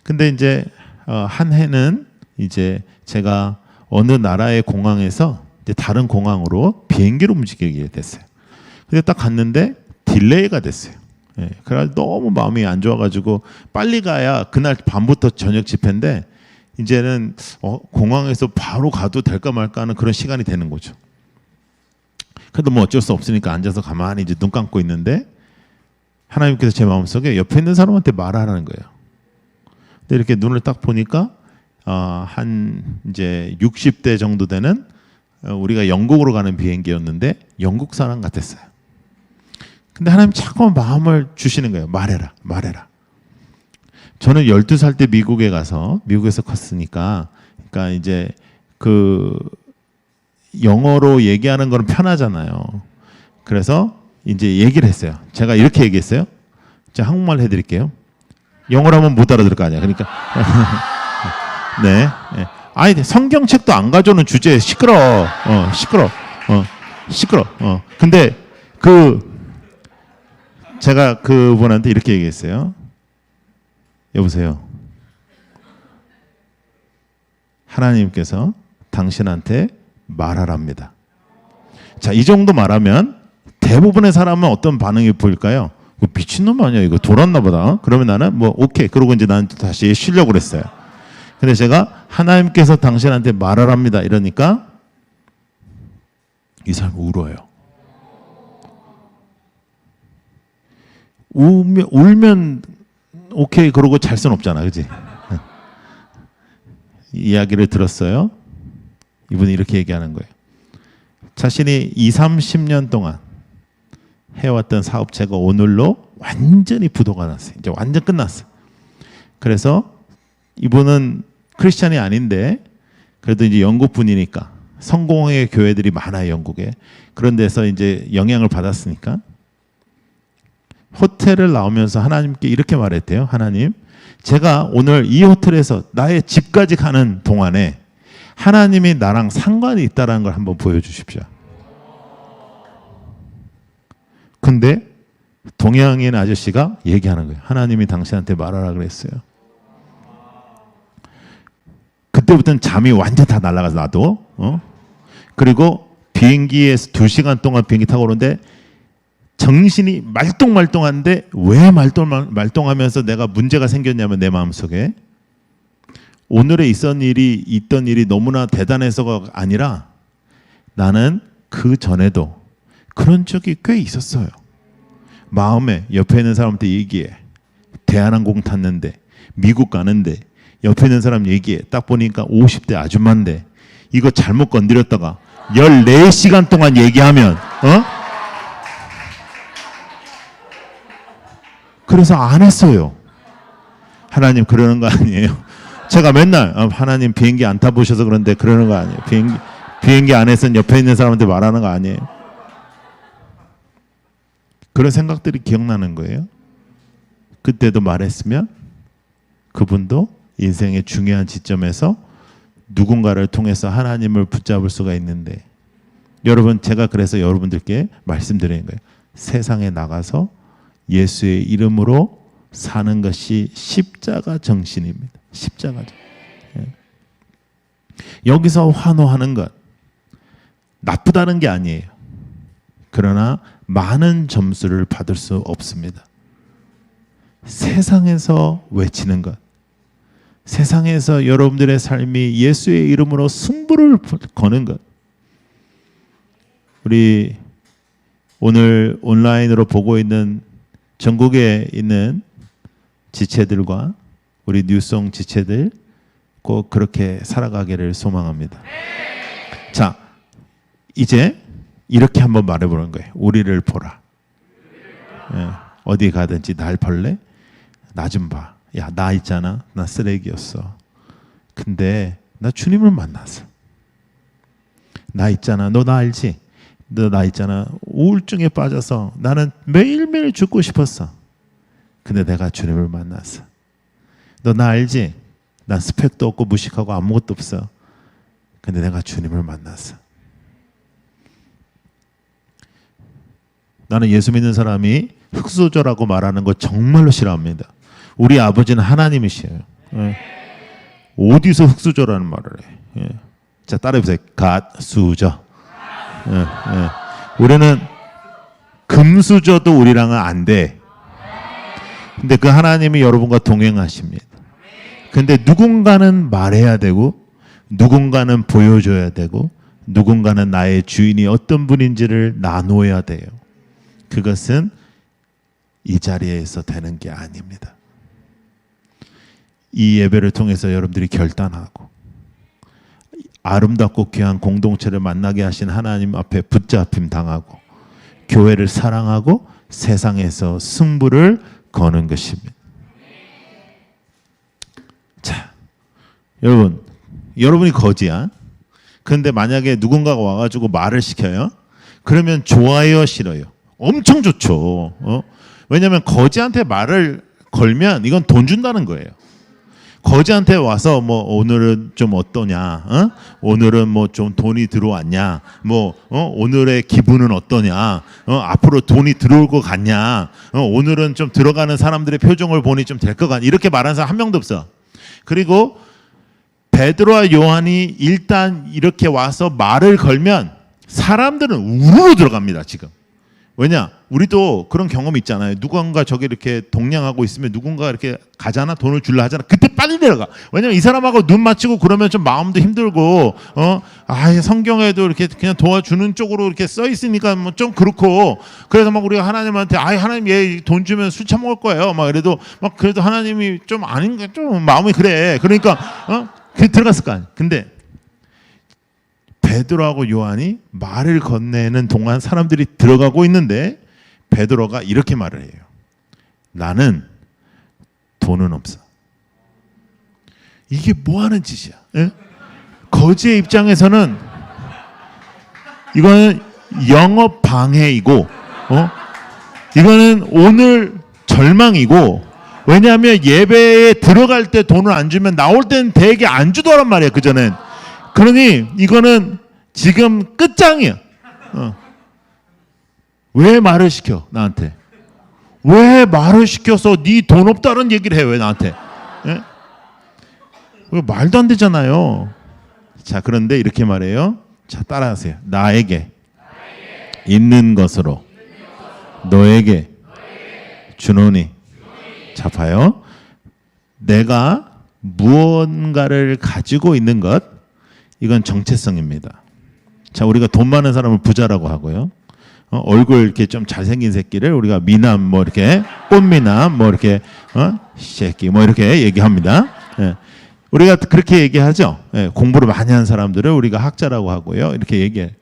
근데 이제 한 해는 이제 제가 어느 나라의 공항에서 이제 다른 공항으로 비행기로 움직이게 됐어요. 근데 딱 갔는데 딜레이가 됐어요. 예, 그래서 너무 마음이 안 좋아가지고 빨리 가야 그날 밤부터 저녁 집회인데 이제는 공항에서 바로 가도 될까 말까 하는 그런 시간이 되는 거죠. 그래도 뭐 어쩔 수 없으니까 앉아서 가만히 이제 눈 감고 있는데 하나님께서 제 마음속에 옆에 있는 사람한테 말하라는 거예요. 근데 이렇게 눈을 딱 보니까 한 이제 60대 정도 되는 우리가 영국으로 가는 비행기였는데 영국 사람 같았어요. 근데 하나님 자꾸 마음을 주시는 거예요. 말해라, 말해라. 저는 12살 때 미국에 가서 미국에서 컸으니까, 그러니까 이제 그 영어로 얘기하는 거는 편하잖아요. 그래서 이제 얘기를 했어요. 제가 이렇게 얘기했어요. 제가 한국말 해드릴게요. 영어로 하면 못 알아들을 거 아니야. 그러니까 네. 네. 아니 성경책도 안 가져오는 주제에 시끄러. 시끄러. 근데 제가 그분한테 이렇게 얘기했어요. 여보세요. 하나님께서 당신한테 말하랍니다. 자, 이 정도 말하면 대부분의 사람은 어떤 반응이 보일까요? 미친놈 아니야, 이거 돌았나 보다. 그러면 나는 뭐 오케이. 그러고 이제 나는 다시 쉬려고 그랬어요. 근데 제가 하나님께서 당신한테 말하랍니다 이러니까 이 사람이 울어요. 울면 오케이 그러고 잘 순 없잖아, 그렇지? 이야기를 들었어요. 이분이 이렇게 얘기하는 거예요. 자신이 20-30년 동안 해왔던 사업체가 오늘로 완전히 부도가 났어요. 이제 완전 끝났어요. 그래서 이분은 크리스찬이 아닌데 그래도 이제 영국 분이니까 성공의 교회들이 많아요, 영국에. 그런 데서 이제 영향을 받았으니까 호텔을 나오면서 하나님께 이렇게 말했대요. 하나님, 제가 오늘 이 호텔에서 나의 집까지 가는 동안에 하나님이 나랑 상관이 있다는 걸 한번 보여주십시오. 근데 동양인 아저씨가 얘기하는 거예요. 하나님이 당신한테 말하라 그랬어요. 그때부터는 잠이 완전 다 날아가서 나도. 그리고 비행기에서 2시간 동안 비행기 타고 오는데 정신이 말똥말똥한데 왜 말똥하면서 내가 문제가 생겼냐면 내 마음속에 오늘에 있던 일이 너무나 대단해서가 아니라 나는 그 전에도 그런 적이 꽤 있었어요. 마음에 옆에 있는 사람한테 얘기해. 대한항공 탔는데 미국 가는데 옆에 있는 사람 얘기해. 딱 보니까 50대 아줌마인데 이거 잘못 건드렸다가 14시간 동안 얘기하면 그래서 안 했어요. 하나님 그러는 거 아니에요. 제가 맨날 하나님 비행기 안 타보셔서 그런데 그러는 거 아니에요. 비행기 안에서는 옆에 있는 사람한테 말하는 거 아니에요. 그런 생각들이 기억나는 거예요. 그때도 말했으면 그분도 인생의 중요한 지점에서 누군가를 통해서 하나님을 붙잡을 수가 있는데 여러분, 제가 그래서 여러분들께 말씀드리는 거예요. 세상에 나가서 예수의 이름으로 사는 것이 십자가 정신입니다. 십자가 정신. 여기서 환호하는 것 나쁘다는 게 아니에요. 그러나 많은 점수를 받을 수 없습니다. 세상에서 외치는 것, 세상에서 여러분들의 삶이 예수의 이름으로 승부를 거는 것. 우리 오늘 온라인으로 보고 있는 전국에 있는 지체들과 우리 뉴송 지체들 꼭 그렇게 살아가기를 소망합니다. 자, 이제 이렇게 한번 말해보는 거예요. 우리를 보라. 예, 어디 가든지 날 볼래? 나 좀 봐. 야, 나 있잖아. 나 쓰레기였어. 근데 나 주님을 만났어. 나 있잖아. 너 나 알지? 너 나 있잖아. 우울증에 빠져서 나는 매일매일 죽고 싶었어. 근데 내가 주님을 만났어. 너 나 알지? 난 스펙도 없고 무식하고 아무것도 없어. 근데 내가 주님을 만났어. 나는 예수 믿는 사람이 흙수저라고 말하는 거 정말로 싫어합니다. 우리 아버지는 하나님이시에요. 예. 어디서 흙수저라는 말을 해. 예. 자, 따라해보세요. 갓수저. 예, 예. 우리는 금수저도 우리랑은 안 돼. 근데 그 하나님이 여러분과 동행하십니다. 근데 누군가는 말해야 되고, 누군가는 보여줘야 되고, 누군가는 나의 주인이 어떤 분인지를 나눠야 돼요. 그것은 이 자리에서 되는 게 아닙니다. 이 예배를 통해서 여러분들이 결단하고 아름답고 귀한 공동체를 만나게 하신 하나님 앞에 붙잡힘 당하고 교회를 사랑하고 세상에서 승부를 거는 것입니다. 자, 여러분이 거지야. 그런데 만약에 누군가가 와가지고 말을 시켜요. 그러면 좋아요, 싫어요? 엄청 좋죠. 왜냐하면 거지한테 말을 걸면 이건 돈 준다는 거예요. 거지한테 와서 뭐 오늘은 좀 어떠냐, 오늘은 뭐 좀 돈이 들어왔냐, 뭐 오늘의 기분은 어떠냐, 앞으로 돈이 들어올 것 같냐, 오늘은 좀 들어가는 사람들의 표정을 보니 좀 될 것 같냐, 이렇게 말하는 사람 한 명도 없어. 그리고 베드로와 요한이 일단 이렇게 와서 말을 걸면 사람들은 우르르 들어갑니다. 지금. 왜냐? 우리도 그런 경험 있잖아요. 누군가 저기 이렇게 동냥하고 있으면 누군가 이렇게 가잖아, 돈을 줄라 하잖아. 그때 빨리 내려가. 왜냐면 이 사람하고 눈 맞추고 그러면 좀 마음도 힘들고, 성경에도 이렇게 그냥 도와주는 쪽으로 이렇게 써 있으니까 뭐 좀 그렇고, 그래서 막 우리가 하나님한테, 하나님 얘 돈 주면 술 처먹을 거예요. 막 그래도 하나님이 좀 아닌가, 좀 마음이 그래. 그러니까, 들어갔을 거 아니야. 근데 베드로하고 요한이 말을 건네는 동안 사람들이 들어가고 있는데 베드로가 이렇게 말을 해요. 나는 돈은 없어. 이게 뭐 하는 짓이야? 예? 거지의 입장에서는 이거는 영업 방해이고, 이거는 오늘 절망이고, 왜냐하면 예배에 들어갈 때 돈을 안 주면 나올 때는 되게 안 주더란 말이야. 그전엔. 그러니 이거는 지금 끝장이야. 왜 말을 시켜 나한테? 왜 말을 시켜서 네 돈 없다는 얘기를 해? 왜 나한테? 예? 말도 안 되잖아요. 자, 그런데 이렇게 말해요. 자, 따라하세요. 나에게 있는 것으로 너에게 주노니. 자, 봐요. 내가 무언가를 가지고 있는 것, 이건 정체성입니다. 자, 우리가 돈 많은 사람을 부자라고 하고요. 얼굴 이렇게 좀 잘생긴 새끼를 우리가 미남, 뭐 이렇게 꽃미남, 뭐 이렇게 새끼, 뭐 이렇게 얘기합니다. 예. 우리가 그렇게 얘기하죠. 예. 공부를 많이 한 사람들을 우리가 학자라고 하고요. 이렇게 얘기해.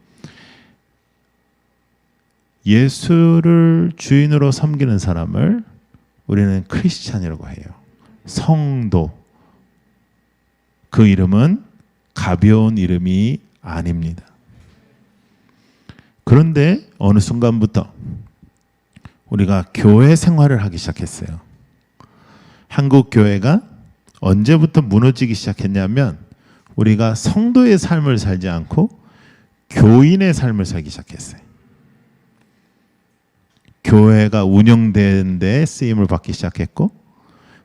예수를 주인으로 섬기는 사람을 우리는 크리스찬이라고 해요. 성도. 그 이름은 가벼운 이름이 아닙니다. 그런데 어느 순간부터 우리가 교회 생활을 하기 시작했어요. 한국 교회가 언제부터 무너지기 시작했냐면 우리가 성도의 삶을 살지 않고 교인의 삶을 살기 시작했어요. 교회가 운영되는 데 쓰임을 받기 시작했고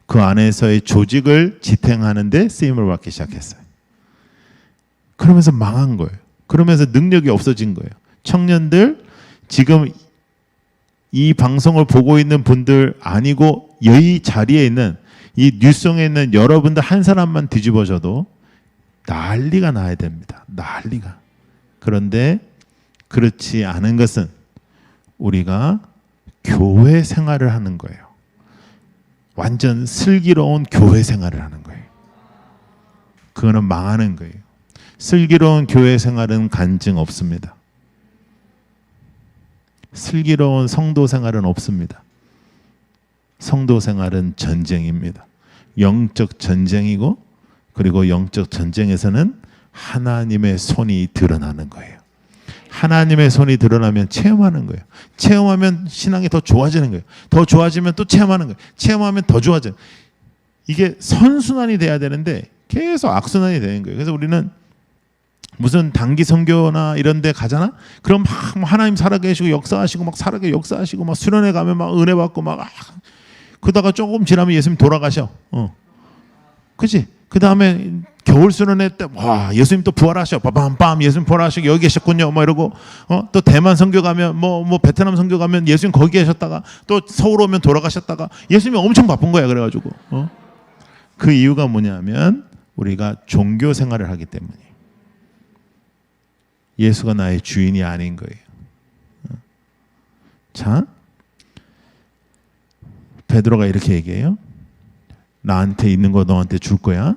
그 안에서의 조직을 지탱하는 데 쓰임을 받기 시작했어요. 그러면서 망한 거예요. 그러면서 능력이 없어진 거예요. 청년들, 지금 이 방송을 보고 있는 분들 아니고 이 자리에 있는 이 뉴송에 있는 여러분들 한 사람만 뒤집어져도 난리가 나야 됩니다. 난리가. 그런데 그렇지 않은 것은 우리가 교회 생활을 하는 거예요. 완전 슬기로운 교회 생활을 하는 거예요. 그거는 망하는 거예요. 슬기로운 교회 생활은 간증 없습니다. 슬기로운 성도 생활은 없습니다. 성도 생활은 전쟁입니다. 영적 전쟁이고, 그리고 영적 전쟁에서는 하나님의 손이 드러나는 거예요. 하나님의 손이 드러나면 체험하는 거예요. 체험하면 신앙이 더 좋아지는 거예요. 더 좋아지면 또 체험하는 거예요. 체험하면 더 좋아져요. 이게 선순환이 돼야 되는데 계속 악순환이 되는 거예요. 그래서 우리는 무슨 단기 선교나 이런 데 가잖아? 그럼 막 하나님 살아계시고 역사하시고 막 살아계 역사하시고 막 수련회 가면 막 은혜 받고 막 그러다가 조금 지나면 예수님 돌아가셔. 그치? 그 다음에 겨울 수련회 때, 와, 예수님 또 부활하셔. 빠밤빰, 예수님 부활하시고 여기 계셨군요. 뭐 이러고, 또 대만 선교 가면, 뭐 베트남 선교 가면 예수님 거기 계셨다가 또 서울 오면 돌아가셨다가 예수님이 엄청 바쁜 거야. 그래가지고, 그 이유가 뭐냐면 우리가 종교 생활을 하기 때문에 예수가 나의 주인이 아닌 거예요. 자, 베드로가 이렇게 얘기해요. 나한테 있는 거 너한테 줄 거야.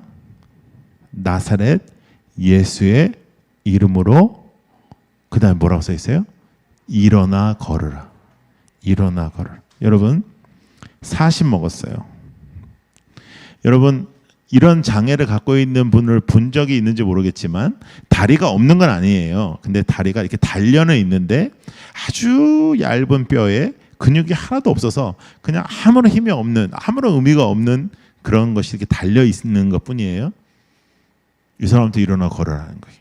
나사렛 예수의 이름으로, 그 다음에 뭐라고 써 있어요? 일어나 걸으라. 일어나 걸으라. 여러분 40 먹었어요. 여러분 이런 장애를 갖고 있는 분을 본 적이 있는지 모르겠지만 다리가 없는 건 아니에요. 근데 다리가 이렇게 단련은 있는데 아주 얇은 뼈에 근육이 하나도 없어서 그냥 아무런 힘이 없는, 아무런 의미가 없는 그런 것이 이렇게 달려 있는 것 뿐이에요. 이 사람한테 일어나 걸으라는 거예요.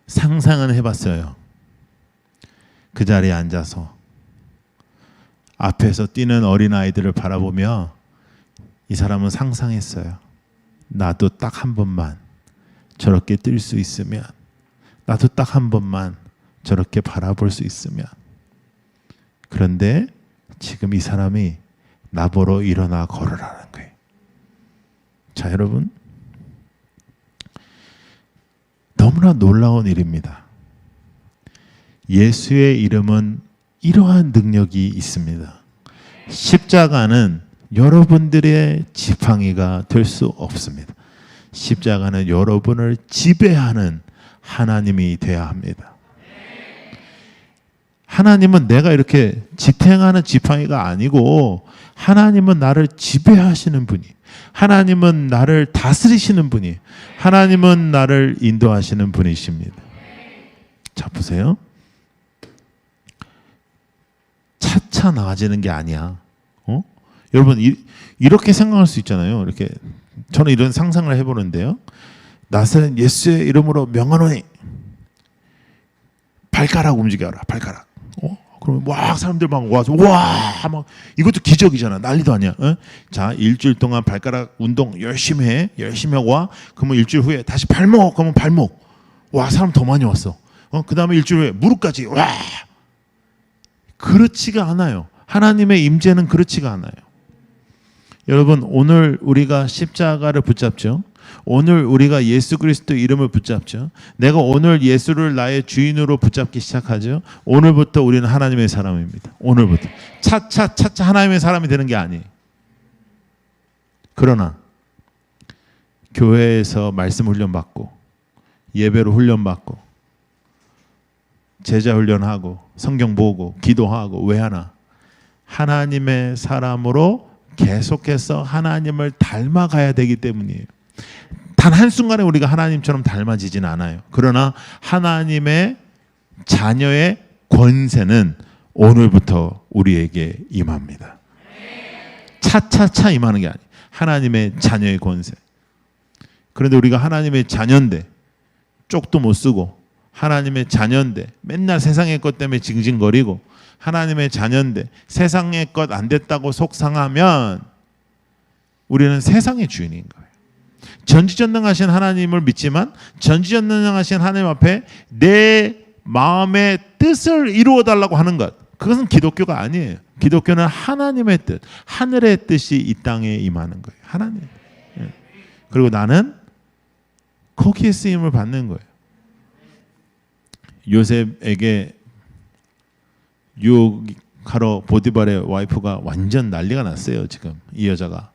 상상은 해봤어요. 그 자리에 앉아서 앞에서 뛰는 어린아이들을 바라보며 이 사람은 상상했어요. 나도 딱 한 번만 저렇게 뛸 수 있으면, 나도 딱 한 번만 저렇게 바라볼 수 있으면. 그런데 지금 이 사람이 나보러 일어나 걸으라는 거예요. 자, 여러분, 너무나 놀라운 일입니다. 예수의 이름은 이러한 능력이 있습니다. 십자가는 여러분들의 지팡이가 될 수 없습니다. 십자가는 여러분을 지배하는 하나님이 되어야 합니다. 하나님은 내가 이렇게 지탱하는 지팡이가 아니고 하나님은 나를 지배하시는 분이, 하나님은 나를 다스리시는 분이, 하나님은 나를 인도하시는 분이십니다. 자, 보세요. 차차 나아지는 게 아니야. 여러분 이렇게 생각할 수 있잖아요. 이렇게 저는 이런 상상을 해보는데요. 나사렛 예수의 이름으로 명하노니 발가락 움직여라. 발가락. 그러면 와, 사람들 막 와서 와, 막 이것도 기적이잖아. 난리도 아니야. 자, 일주일 동안 발가락 운동 열심히 해. 열심히 하고 와. 그러면 일주일 후에 다시 발목. 그러면 발목. 와, 사람 더 많이 왔어. 그 다음에 일주일 후에 무릎까지. 와. 그렇지가 않아요. 하나님의 임재는 그렇지가 않아요. 여러분, 오늘 우리가 십자가를 붙잡죠. 오늘 우리가 예수 그리스도 이름을 붙잡죠. 내가 오늘 예수를 나의 주인으로 붙잡기 시작하죠. 오늘부터 우리는 하나님의 사람입니다. 오늘부터 차차 하나님의 사람이 되는 게 아니에요. 그러나 교회에서 말씀 훈련 받고 예배로 훈련 받고 제자 훈련하고 성경 보고 기도하고 왜 하나? 하나님의 사람으로 계속해서 하나님을 닮아가야 되기 때문이에요. 단 한순간에 우리가 하나님처럼 닮아지진 않아요. 그러나 하나님의 자녀의 권세는 오늘부터 우리에게 임합니다. 차차차 임하는 게 아니에요. 하나님의 자녀의 권세. 그런데 우리가 하나님의 자녀인데 쪽도 못 쓰고, 하나님의 자녀인데 맨날 세상의 것 때문에 징징거리고, 하나님의 자녀인데 세상의 것 안 됐다고 속상하면 우리는 세상의 주인인 거예요. 전지전능하신 하나님을 믿지만 전지전능하신 하나님 앞에 내 마음의 뜻을 이루어 달라고 하는 것, 그것은 기독교가 아니에요. 기독교는 하나님의 뜻, 하늘의 뜻이 이 땅에 임하는 거예요. 하나님. 그리고 나는 거기에 쓰임을 받는 거예요. 요셉에게 유혹하러 보디발의 와이프가 완전 난리가 났어요. 지금 이 여자가.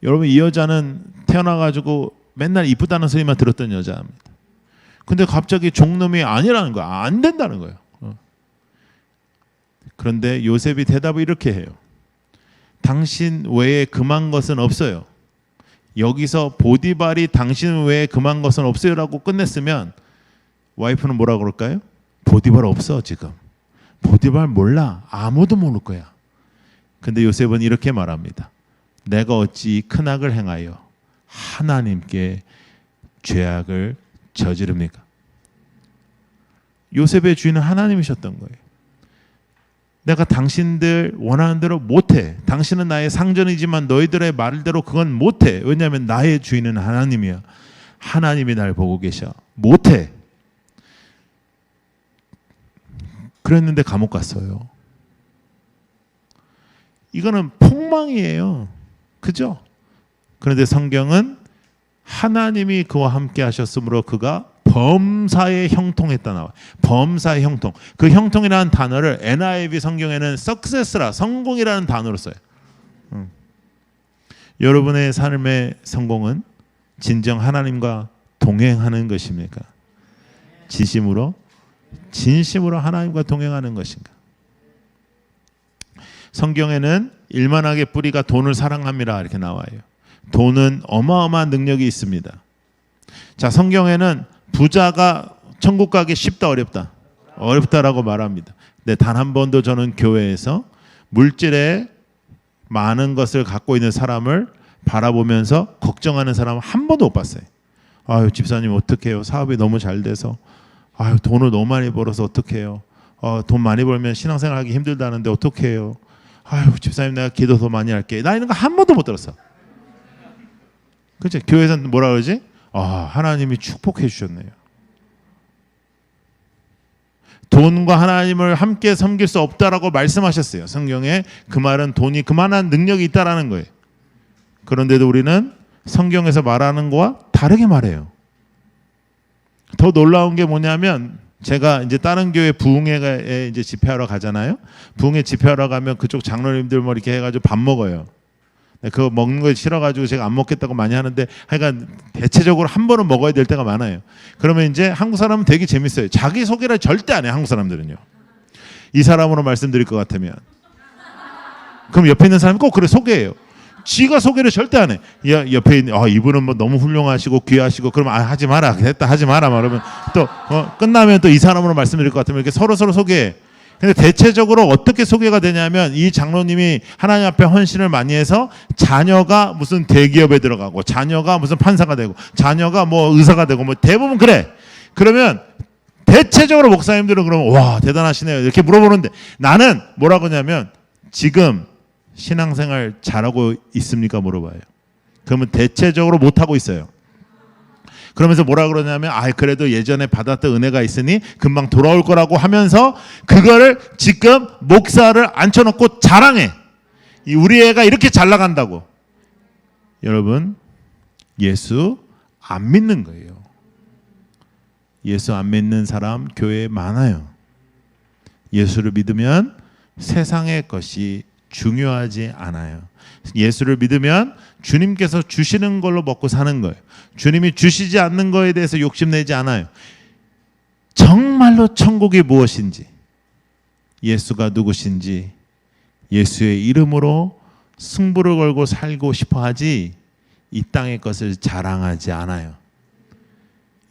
여러분 이 여자는 태어나가지고 맨날 이쁘다는 소리만 들었던 여자입니다. 근데 갑자기 종놈이 아니라는 거야. 안 된다는 거예요. 그런데 요셉이 대답을 이렇게 해요. 당신 외에 금한 것은 없어요. 여기서 보디발이 당신 외에 금한 것은 없어요라고 끝냈으면 와이프는 뭐라 그럴까요? 보디발 없어 지금. 보디발 몰라. 아무도 모를 거야. 근데 요셉은 이렇게 말합니다. 내가 어찌 큰 악을 행하여 하나님께 죄악을 저지릅니까? 요셉의 주인은 하나님이셨던 거예요. 내가 당신들 원하는 대로 못해. 당신은 나의 상전이지만 너희들의 말대로 그건 못해. 왜냐하면 나의 주인은 하나님이야. 하나님이 날 보고 계셔. 못해. 그랬는데 감옥 갔어요. 이거는 폭망이에요. 그죠? 그런데 성경은 하나님이 그와 함께 하셨으므로 그가 범사에 형통했다 나와. 범사의 형통. 그 형통이라는 단어를 NIV 성경에는 success라 성공이라는 단어로 써요. 여러분의 삶의 성공은 진정 하나님과 동행하는 것입니까? 진심으로 하나님과 동행하는 것인가? 성경에는 일만하게 뿌리가 돈을 사랑함이라 이렇게 나와요. 돈은 어마어마한 능력이 있습니다. 자, 성경에는 부자가 천국 가기 쉽다 어렵다? 어렵다라고 말합니다. 근데 단 한 번도 저는 교회에서 물질에 많은 것을 갖고 있는 사람을 바라보면서 걱정하는 사람 한 번도 못 봤어요. 아유 집사님 어떡해요? 사업이 너무 잘 돼서. 아유 돈을 너무 많이 벌어서 어떡해요? 돈 많이 벌면 신앙생활하기 힘들다는데 어떡해요? 아유 집사님 내가 기도 더 많이 할게. 나 이런 거 한 번도 못 들었어. 그렇죠? 교회에서는 뭐라 그러지? 하나님이 축복해 주셨네요. 돈과 하나님을 함께 섬길 수 없다라고 말씀하셨어요. 성경에 그 말은 돈이 그만한 능력이 있다라는 거예요. 그런데도 우리는 성경에서 말하는 거와 다르게 말해요. 더 놀라운 게 뭐냐면 제가 이제 다른 교회 부흥회에 이제 집회하러 가잖아요. 부흥회 집회하러 가면 그쪽 장로님들 뭐 이렇게 해가지고 밥 먹어요. 그거 먹는 거 싫어가지고 제가 안 먹겠다고 많이 하는데 하여간 대체적으로 한 번은 먹어야 될 때가 많아요. 그러면 이제 한국 사람은 되게 재밌어요. 자기 소개를 절대 안 해요. 한국 사람들은요. 이 사람으로 말씀드릴 것 같으면 그럼 옆에 있는 사람이 꼭 그래 소개해요. 지가 소개를 절대 안 해. 옆에 있는 이분은 뭐 너무 훌륭하시고 귀하시고 그러면 하지 마라. 됐다 하지 마라. 그러면 또 끝나면 또 이 사람으로 말씀드릴 것 같으면 이렇게 서로 소개해. 근데 대체적으로 어떻게 소개가 되냐면 이 장로님이 하나님 앞에 헌신을 많이 해서 자녀가 무슨 대기업에 들어가고 자녀가 무슨 판사가 되고 자녀가 뭐 의사가 되고 뭐 대부분 그래. 그러면 대체적으로 목사님들은 그러면 와 대단하시네요 이렇게 물어보는데 나는 뭐라고 하냐면 지금 신앙생활 잘하고 있습니까 물어봐요. 그러면 대체적으로 못하고 있어요. 그러면서 뭐라 그러냐면 그래도 예전에 받았던 은혜가 있으니 금방 돌아올 거라고 하면서 그거를 지금 목사를 앉혀놓고 자랑해. 우리 애가 이렇게 잘 나간다고. 여러분 예수 안 믿는 거예요. 예수 안 믿는 사람 교회에 많아요. 예수를 믿으면 세상의 것이 중요하지 않아요. 예수를 믿으면 주님께서 주시는 걸로 먹고 사는 거예요. 주님이 주시지 않는 거에 대해서 욕심내지 않아요. 정말로 천국이 무엇인지, 예수가 누구신지, 예수의 이름으로 승부를 걸고 살고 싶어 하지 이 땅의 것을 자랑하지 않아요.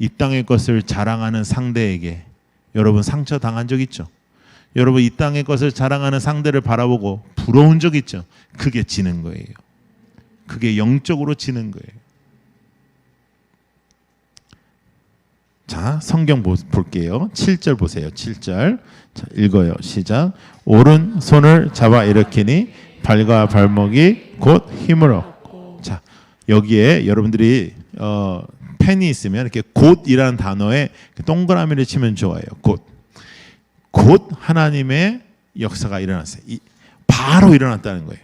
이 땅의 것을 자랑하는 상대에게 여러분 상처 당한 적 있죠? 여러분 이 땅의 것을 자랑하는 상대를 바라보고 부러운 적 있죠? 그게 지는 거예요. 그게 영적으로 지는 거예요. 자, 성경 볼게요. 7절 보세요. 7절. 자, 읽어요. 시작. 오른손을 잡아 일으키니 발과 발목이 곧 힘을 얻고. 자, 여기에 여러분들이 펜이 있으면 이렇게 곧이라는 단어에 동그라미를 치면 좋아요. 곧 하나님의 역사가 일어났어요. 바로 일어났다는 거예요.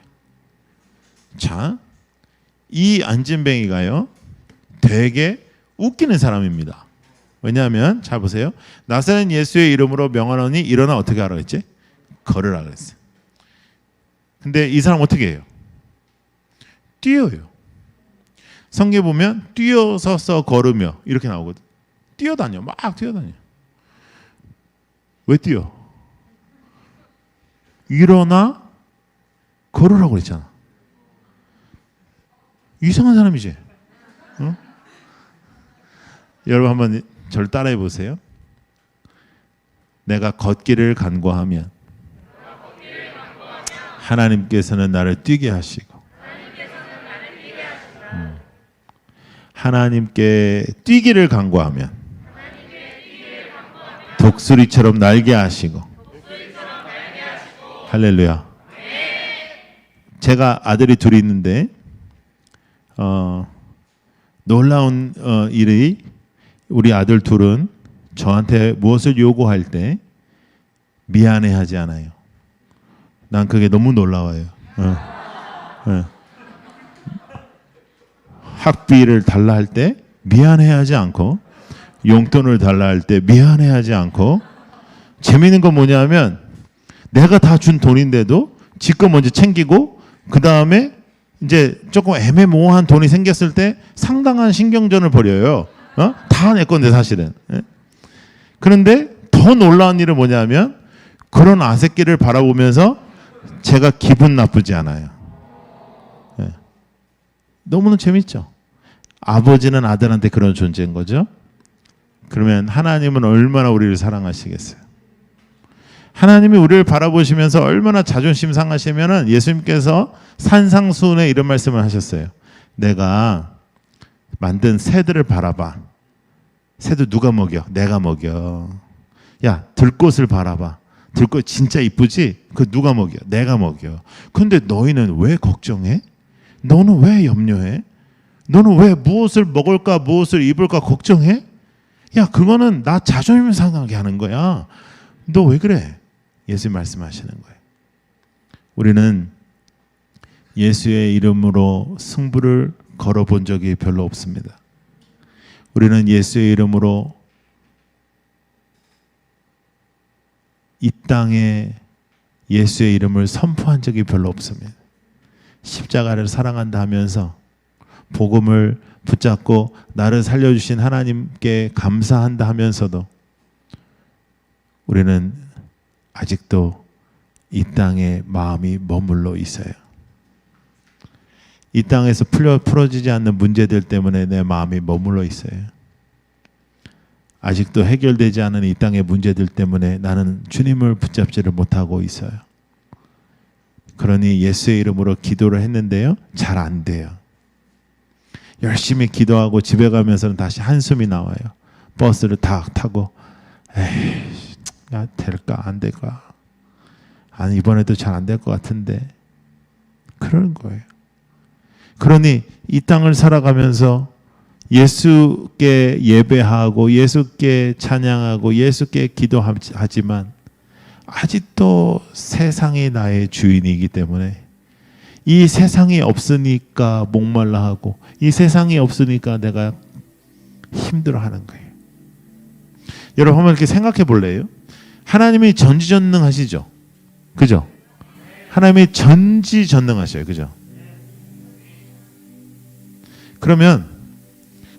자, 이 안진뱅이가요 되게 웃기는 사람입니다. 왜냐하면 잘 보세요. 나사렛 예수의 이름으로 명하노니 일어나 어떻게 하라 했지? 걸으라 그랬어요. 근데 이 사람 어떻게 해요? 뛰어요. 성경에 보면 뛰어서서 걸으며 이렇게 나오거든. 뛰어다녀. 막 뛰어다녀. 왜 뛰어? 일어나 걸으라고 그랬잖아. 이상한 사람이지. 어? 여러분 한번 저를 따라해 보세요. 내가 걷기를 간구하면 하나님께서는 나를 뛰게 하시고 하나님께 뛰기를 간구하면 독수리처럼 날게 하시고 할렐루야. 제가 아들이 둘이 있는데 놀라운 일이 우리 아들 둘은 저한테 무엇을 요구할 때 미안해하지 않아요. 난 그게 너무 놀라워요. 학비를 달라 할 때 미안해하지 않고 용돈을 달라 할 때 미안해하지 않고 재미있는 건 뭐냐면 내가 다 준 돈인데도 지 거 먼저 챙기고 그 다음에 이제 조금 애매모호한 돈이 생겼을 때 상당한 신경전을 벌여요. 다 내 건데 사실은. 그런데 더 놀라운 일은 뭐냐면 그런 아새끼를 바라보면서 제가 기분 나쁘지 않아요. 너무나 재밌죠. 아버지는 아들한테 그런 존재인 거죠. 그러면 하나님은 얼마나 우리를 사랑하시겠어요. 하나님이 우리를 바라보시면서 얼마나 자존심 상하시면은 예수님께서 산상수훈에 이런 말씀을 하셨어요. 내가 만든 새들을 바라봐. 새도 누가 먹여? 내가 먹여. 야, 들꽃을 바라봐. 들꽃 진짜 이쁘지? 그 누가 먹여? 내가 먹여. 근데 너희는 왜 걱정해? 너는 왜 염려해? 너는 왜 무엇을 먹을까 무엇을 입을까 걱정해? 야, 그거는 나 자존심 상하게 하는 거야. 너 왜 그래? 예수님 말씀하시는 거예요. 우리는 예수의 이름으로 승부를 걸어본 적이 별로 없습니다. 우리는 예수의 이름으로 이 땅에 예수의 이름을 선포한 적이 별로 없습니다. 십자가를 사랑한다 하면서 복음을 붙잡고 나를 살려주신 하나님께 감사한다 하면서도 우리는 아직도 이 땅에 마음이 머물러 있어요. 이 땅에서 풀어지지 않는 문제들 때문에 내 마음이 머물러 있어요. 아직도 해결되지 않은 이 땅의 문제들 때문에 나는 주님을 붙잡지를 못하고 있어요. 그러니 예수의 이름으로 기도를 했는데요, 잘 안 돼요. 열심히 기도하고 집에 가면서는 다시 한숨이 나와요. 버스를 딱 타고 에이, 야, 될까 안 될까? 아니, 이번에도 잘 안 될 것 같은데. 그러는 거예요. 그러니 이 땅을 살아가면서 예수께 예배하고 예수께 찬양하고 예수께 기도하지만 아직도 세상이 나의 주인이기 때문에 이 세상이 없으니까 목말라 하고 이 세상이 없으니까 내가 힘들어하는 거예요. 여러분 한번 이렇게 생각해 볼래요? 하나님이 전지전능하시죠? 그죠? 하나님이 전지전능하셔요. 그죠? 그러면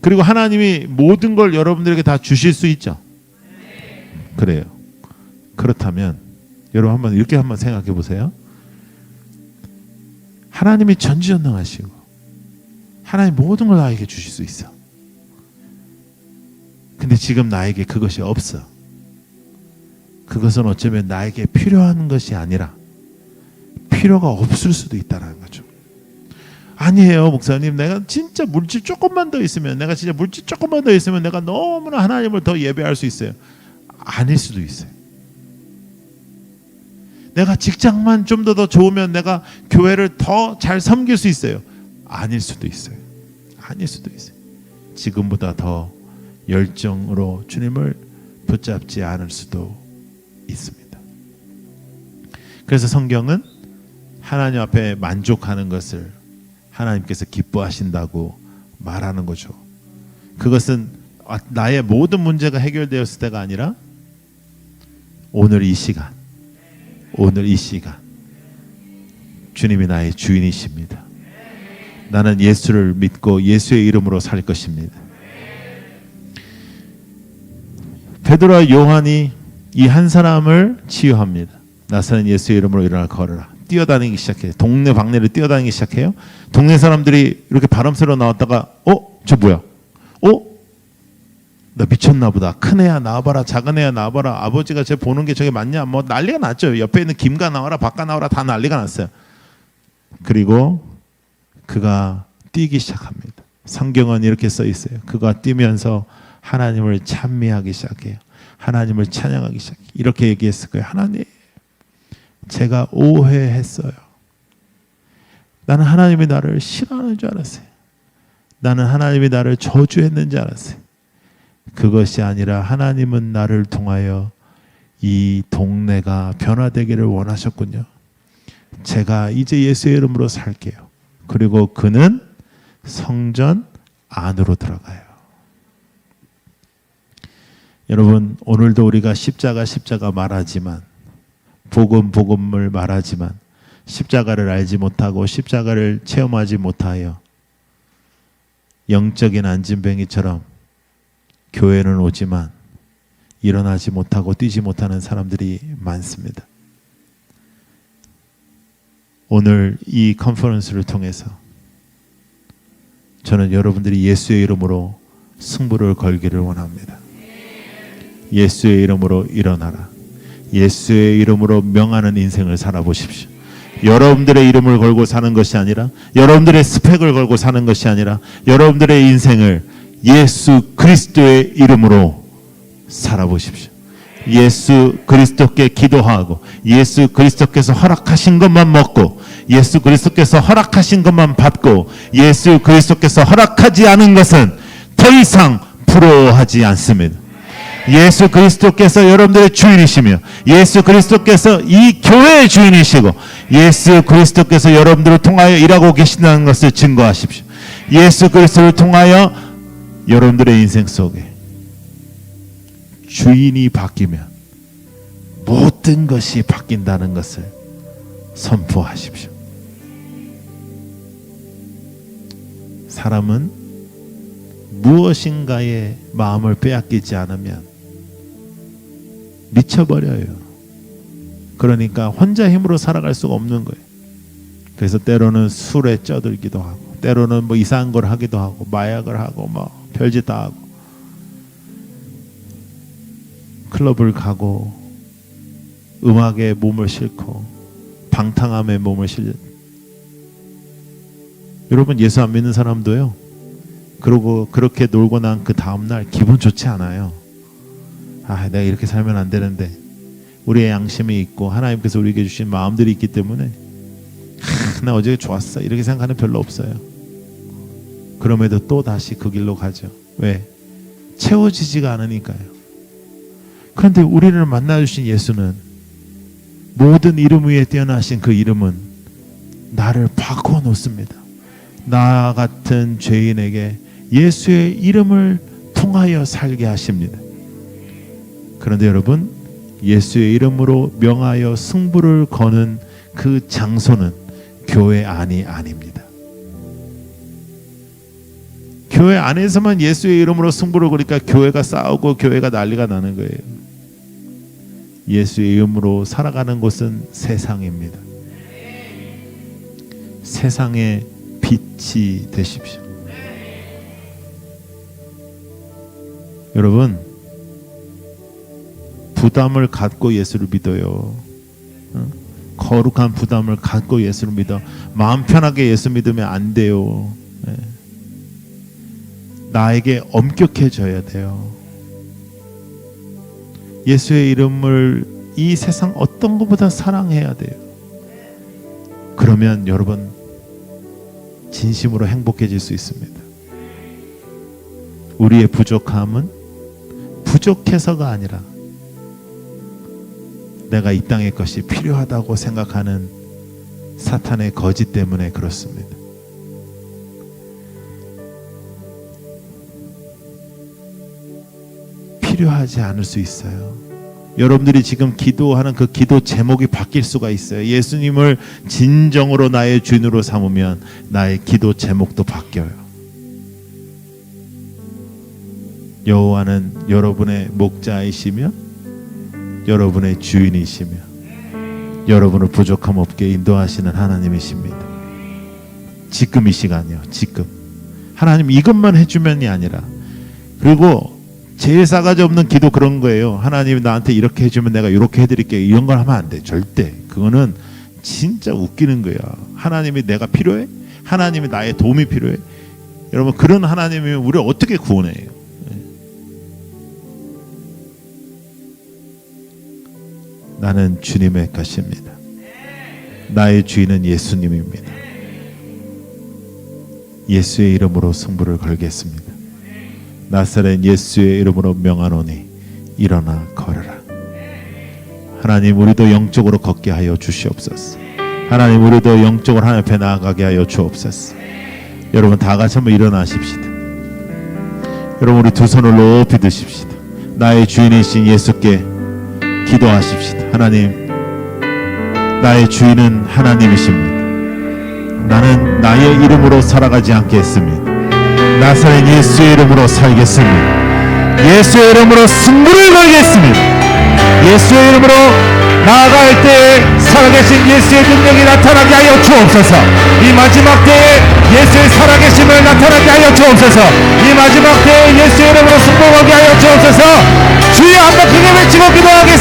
그리고 하나님이 모든 걸 여러분들에게 다 주실 수 있죠? 그래요. 그렇다면 여러분 한번 이렇게 한번 생각해 보세요. 하나님이 전지전능하시고 하나님 모든 걸 나에게 주실 수 있어. 근데 지금 나에게 그것이 없어. 그것은 어쩌면 나에게 필요한 것이 아니라 필요가 없을 수도 있다는 거죠. 아니에요, 목사님. 내가 진짜 물질 조금만 더 있으면 내가 너무나 하나님을 더 예배할 수 있어요. 아닐 수도 있어요. 내가 직장만 좀 더 좋으면 내가 교회를 더 잘 섬길 수 있어요. 아닐 수도 있어요. 아닐 수도 있어요. 지금보다 더 열정으로 주님을 붙잡지 않을 수도 있습니다. 그래서 성경은 하나님 앞에 만족하는 것을 하나님께서 기뻐하신다고 말하는 거죠. 그것은 나의 모든 문제가 해결되었을 때가 아니라 오늘 이 시간, 오늘 이 시간 주님이 나의 주인이십니다. 나는 예수를 믿고 예수의 이름으로 살 것입니다. 베드로와 요한이 이 한 사람을 치유합니다. 나서는 예수의 이름으로 일어나 걸어라. 뛰어다니기 시작해요. 동네 방네를 뛰어다니기 시작해요. 동네 사람들이 이렇게 바람쐬러 나왔다가 저 뭐야? 나 미쳤나 보다. 큰 애야 나와봐라. 작은 애야 나와봐라. 아버지가 쟤 보는 게 저게 맞냐? 뭐 난리가 났죠. 옆에 있는 김가 나와라. 박가 나와라. 다 난리가 났어요. 그리고 그가 뛰기 시작합니다. 성경은 이렇게 써 있어요. 그가 뛰면서 하나님을 찬미하기 시작해요. 하나님을 찬양하기 시작해요. 이렇게 얘기했을 거예요. 하나님, 제가 오해했어요. 나는 하나님이 나를 싫어하는 줄 알았어요. 나는 하나님이 나를 저주했는 줄 알았어요. 그것이 아니라 하나님은 나를 통하여 이 동네가 변화되기를 원하셨군요. 제가 이제 예수의 이름으로 살게요. 그리고 그는 성전 안으로 들어가요. 여러분, 오늘도 우리가 십자가 말하지만, 복음을 말하지만 십자가를 알지 못하고 십자가를 체험하지 못하여 영적인 안진뱅이처럼 교회는 오지만 일어나지 못하고 뛰지 못하는 사람들이 많습니다. 오늘 이 컨퍼런스를 통해서 저는 여러분들이 예수의 이름으로 승부를 걸기를 원합니다. 예수의 이름으로 일어나라. 예수의 이름으로 명하는 인생을 살아보십시오. 여러분들의 이름을 걸고 사는 것이 아니라, 여러분들의 스펙을 걸고 사는 것이 아니라, 여러분들의 인생을 예수 그리스도의 이름으로 살아보십시오. 예수 그리스도께 기도하고, 예수 그리스도께서 허락하신 것만 먹고, 예수 그리스도께서 허락하신 것만 받고, 예수 그리스도께서 허락하지 않은 것은 더 이상 부러워하지 않습니다. 예수 그리스도께서 여러분들의 주인이시며, 예수 그리스도께서 이 교회의 주인이시고, 예수 그리스도께서 여러분들을 통하여 일하고 계신다는 것을 증거하십시오. 예수 그리스도를 통하여 여러분들의 인생 속에 주인이 바뀌면 모든 것이 바뀐다는 것을 선포하십시오. 사람은 무엇인가에 마음을 빼앗기지 않으면 미쳐버려요. 그러니까 혼자 힘으로 살아갈 수가 없는 거예요. 그래서 때로는 술에 쪄들기도 하고, 때로는 뭐 이상한 걸 하기도 하고, 마약을 하고, 뭐 별짓 다 하고, 클럽을 가고, 음악에 몸을 싣고, 방탕함에 몸을 실려. 여러분, 예수 안 믿는 사람도요, 그러고 그렇게 놀고 난 그 다음날 기분 좋지 않아요. 내가 이렇게 살면 안 되는데, 우리의 양심이 있고 하나님께서 우리에게 주신 마음들이 있기 때문에 나 어제 좋았어 이렇게 생각하는 별로 없어요. 그럼에도 또 다시 그 길로 가죠. 왜? 채워지지가 않으니까요. 그런데 우리를 만나주신 예수는, 모든 이름 위에 뛰어나신 그 이름은 나를 바꿔 놓습니다. 나 같은 죄인에게 예수의 이름을 통하여 살게 하십니다. 그런데 여러분, 예수의 이름으로 명하여 승부를 거는 그 장소는 교회 안이 아닙니다. 교회 안에서만 예수의 이름으로 승부를 거니까 교회가 싸우고 교회가 난리가 나는 거예요. 예수의 이름으로 살아가는 곳은 세상입니다. 세상의 빛이 되십시오. 여러분, 부담을 갖고 예수를 믿어요. 거룩한 부담을 갖고 예수를 믿어. 마음 편하게 예수 믿으면 안 돼요. 나에게 엄격해져야 돼요. 예수의 이름을 이 세상 어떤 것보다 사랑해야 돼요. 그러면 여러분 진심으로 행복해질 수 있습니다. 우리의 부족함은 부족해서가 아니라 내가 이 땅의 것이 필요하다고 생각하는 사탄의 거짓 때문에 그렇습니다. 필요하지 않을 수 있어요. 여러분들이 지금 기도하는 그 기도 제목이 바뀔 수가 있어요. 예수님을 진정으로 나의 주인으로 삼으면 나의 기도 제목도 바뀌어요. 여호와는 여러분의 목자이시며 여러분의 주인이시며 여러분을 부족함 없게 인도하시는 하나님이십니다. 지금 이 시간이요. 지금 하나님 이것만 해주면이 아니라, 그리고 제일 싸가지 없는 기도 그런 거예요. 하나님이 나한테 이렇게 해주면 내가 이렇게 해드릴게요. 이런 걸 하면 안 돼. 절대. 그거는 진짜 웃기는 거야. 하나님이 내가 필요해? 하나님이 나의 도움이 필요해? 여러분, 그런 하나님이 우리를 어떻게 구원해요? 나는 주님의 것입니다. 나의 주인은 예수님입니다. 예수의 이름으로 승부를 걸겠습니다. 나사렛 예수의 이름으로 명하노니 일어나 걸으라. 하나님, 우리도 영적으로 걷게 하여 주시옵소서. 하나님, 우리도 영적으로 하나님 앞에 나아가게 하여 주옵소서. 여러분 다 같이 한번 일어나십시다. 여러분, 우리 두 손을 높이 드십시다. 나의 주인이신 예수께 기도하십시다. 하나님, 나의 주인은 하나님이십니다. 나는 나의 이름으로 살아가지 않겠습니다. 나사렛 예수의 이름으로 살겠습니다. 예수의 이름으로 승부를 걸겠습니다. 예수의 이름으로 나아갈 때 살아계신 예수의 능력이 나타나게 하여 주옵소서. 이 마지막 때에 예수의 살아계심을 나타나게 하여 주옵소서. 이 마지막 때에 예수의 이름으로 승부하게 하여 주옵소서. 주여, 한번 크게 외치고 기도하겠습니다.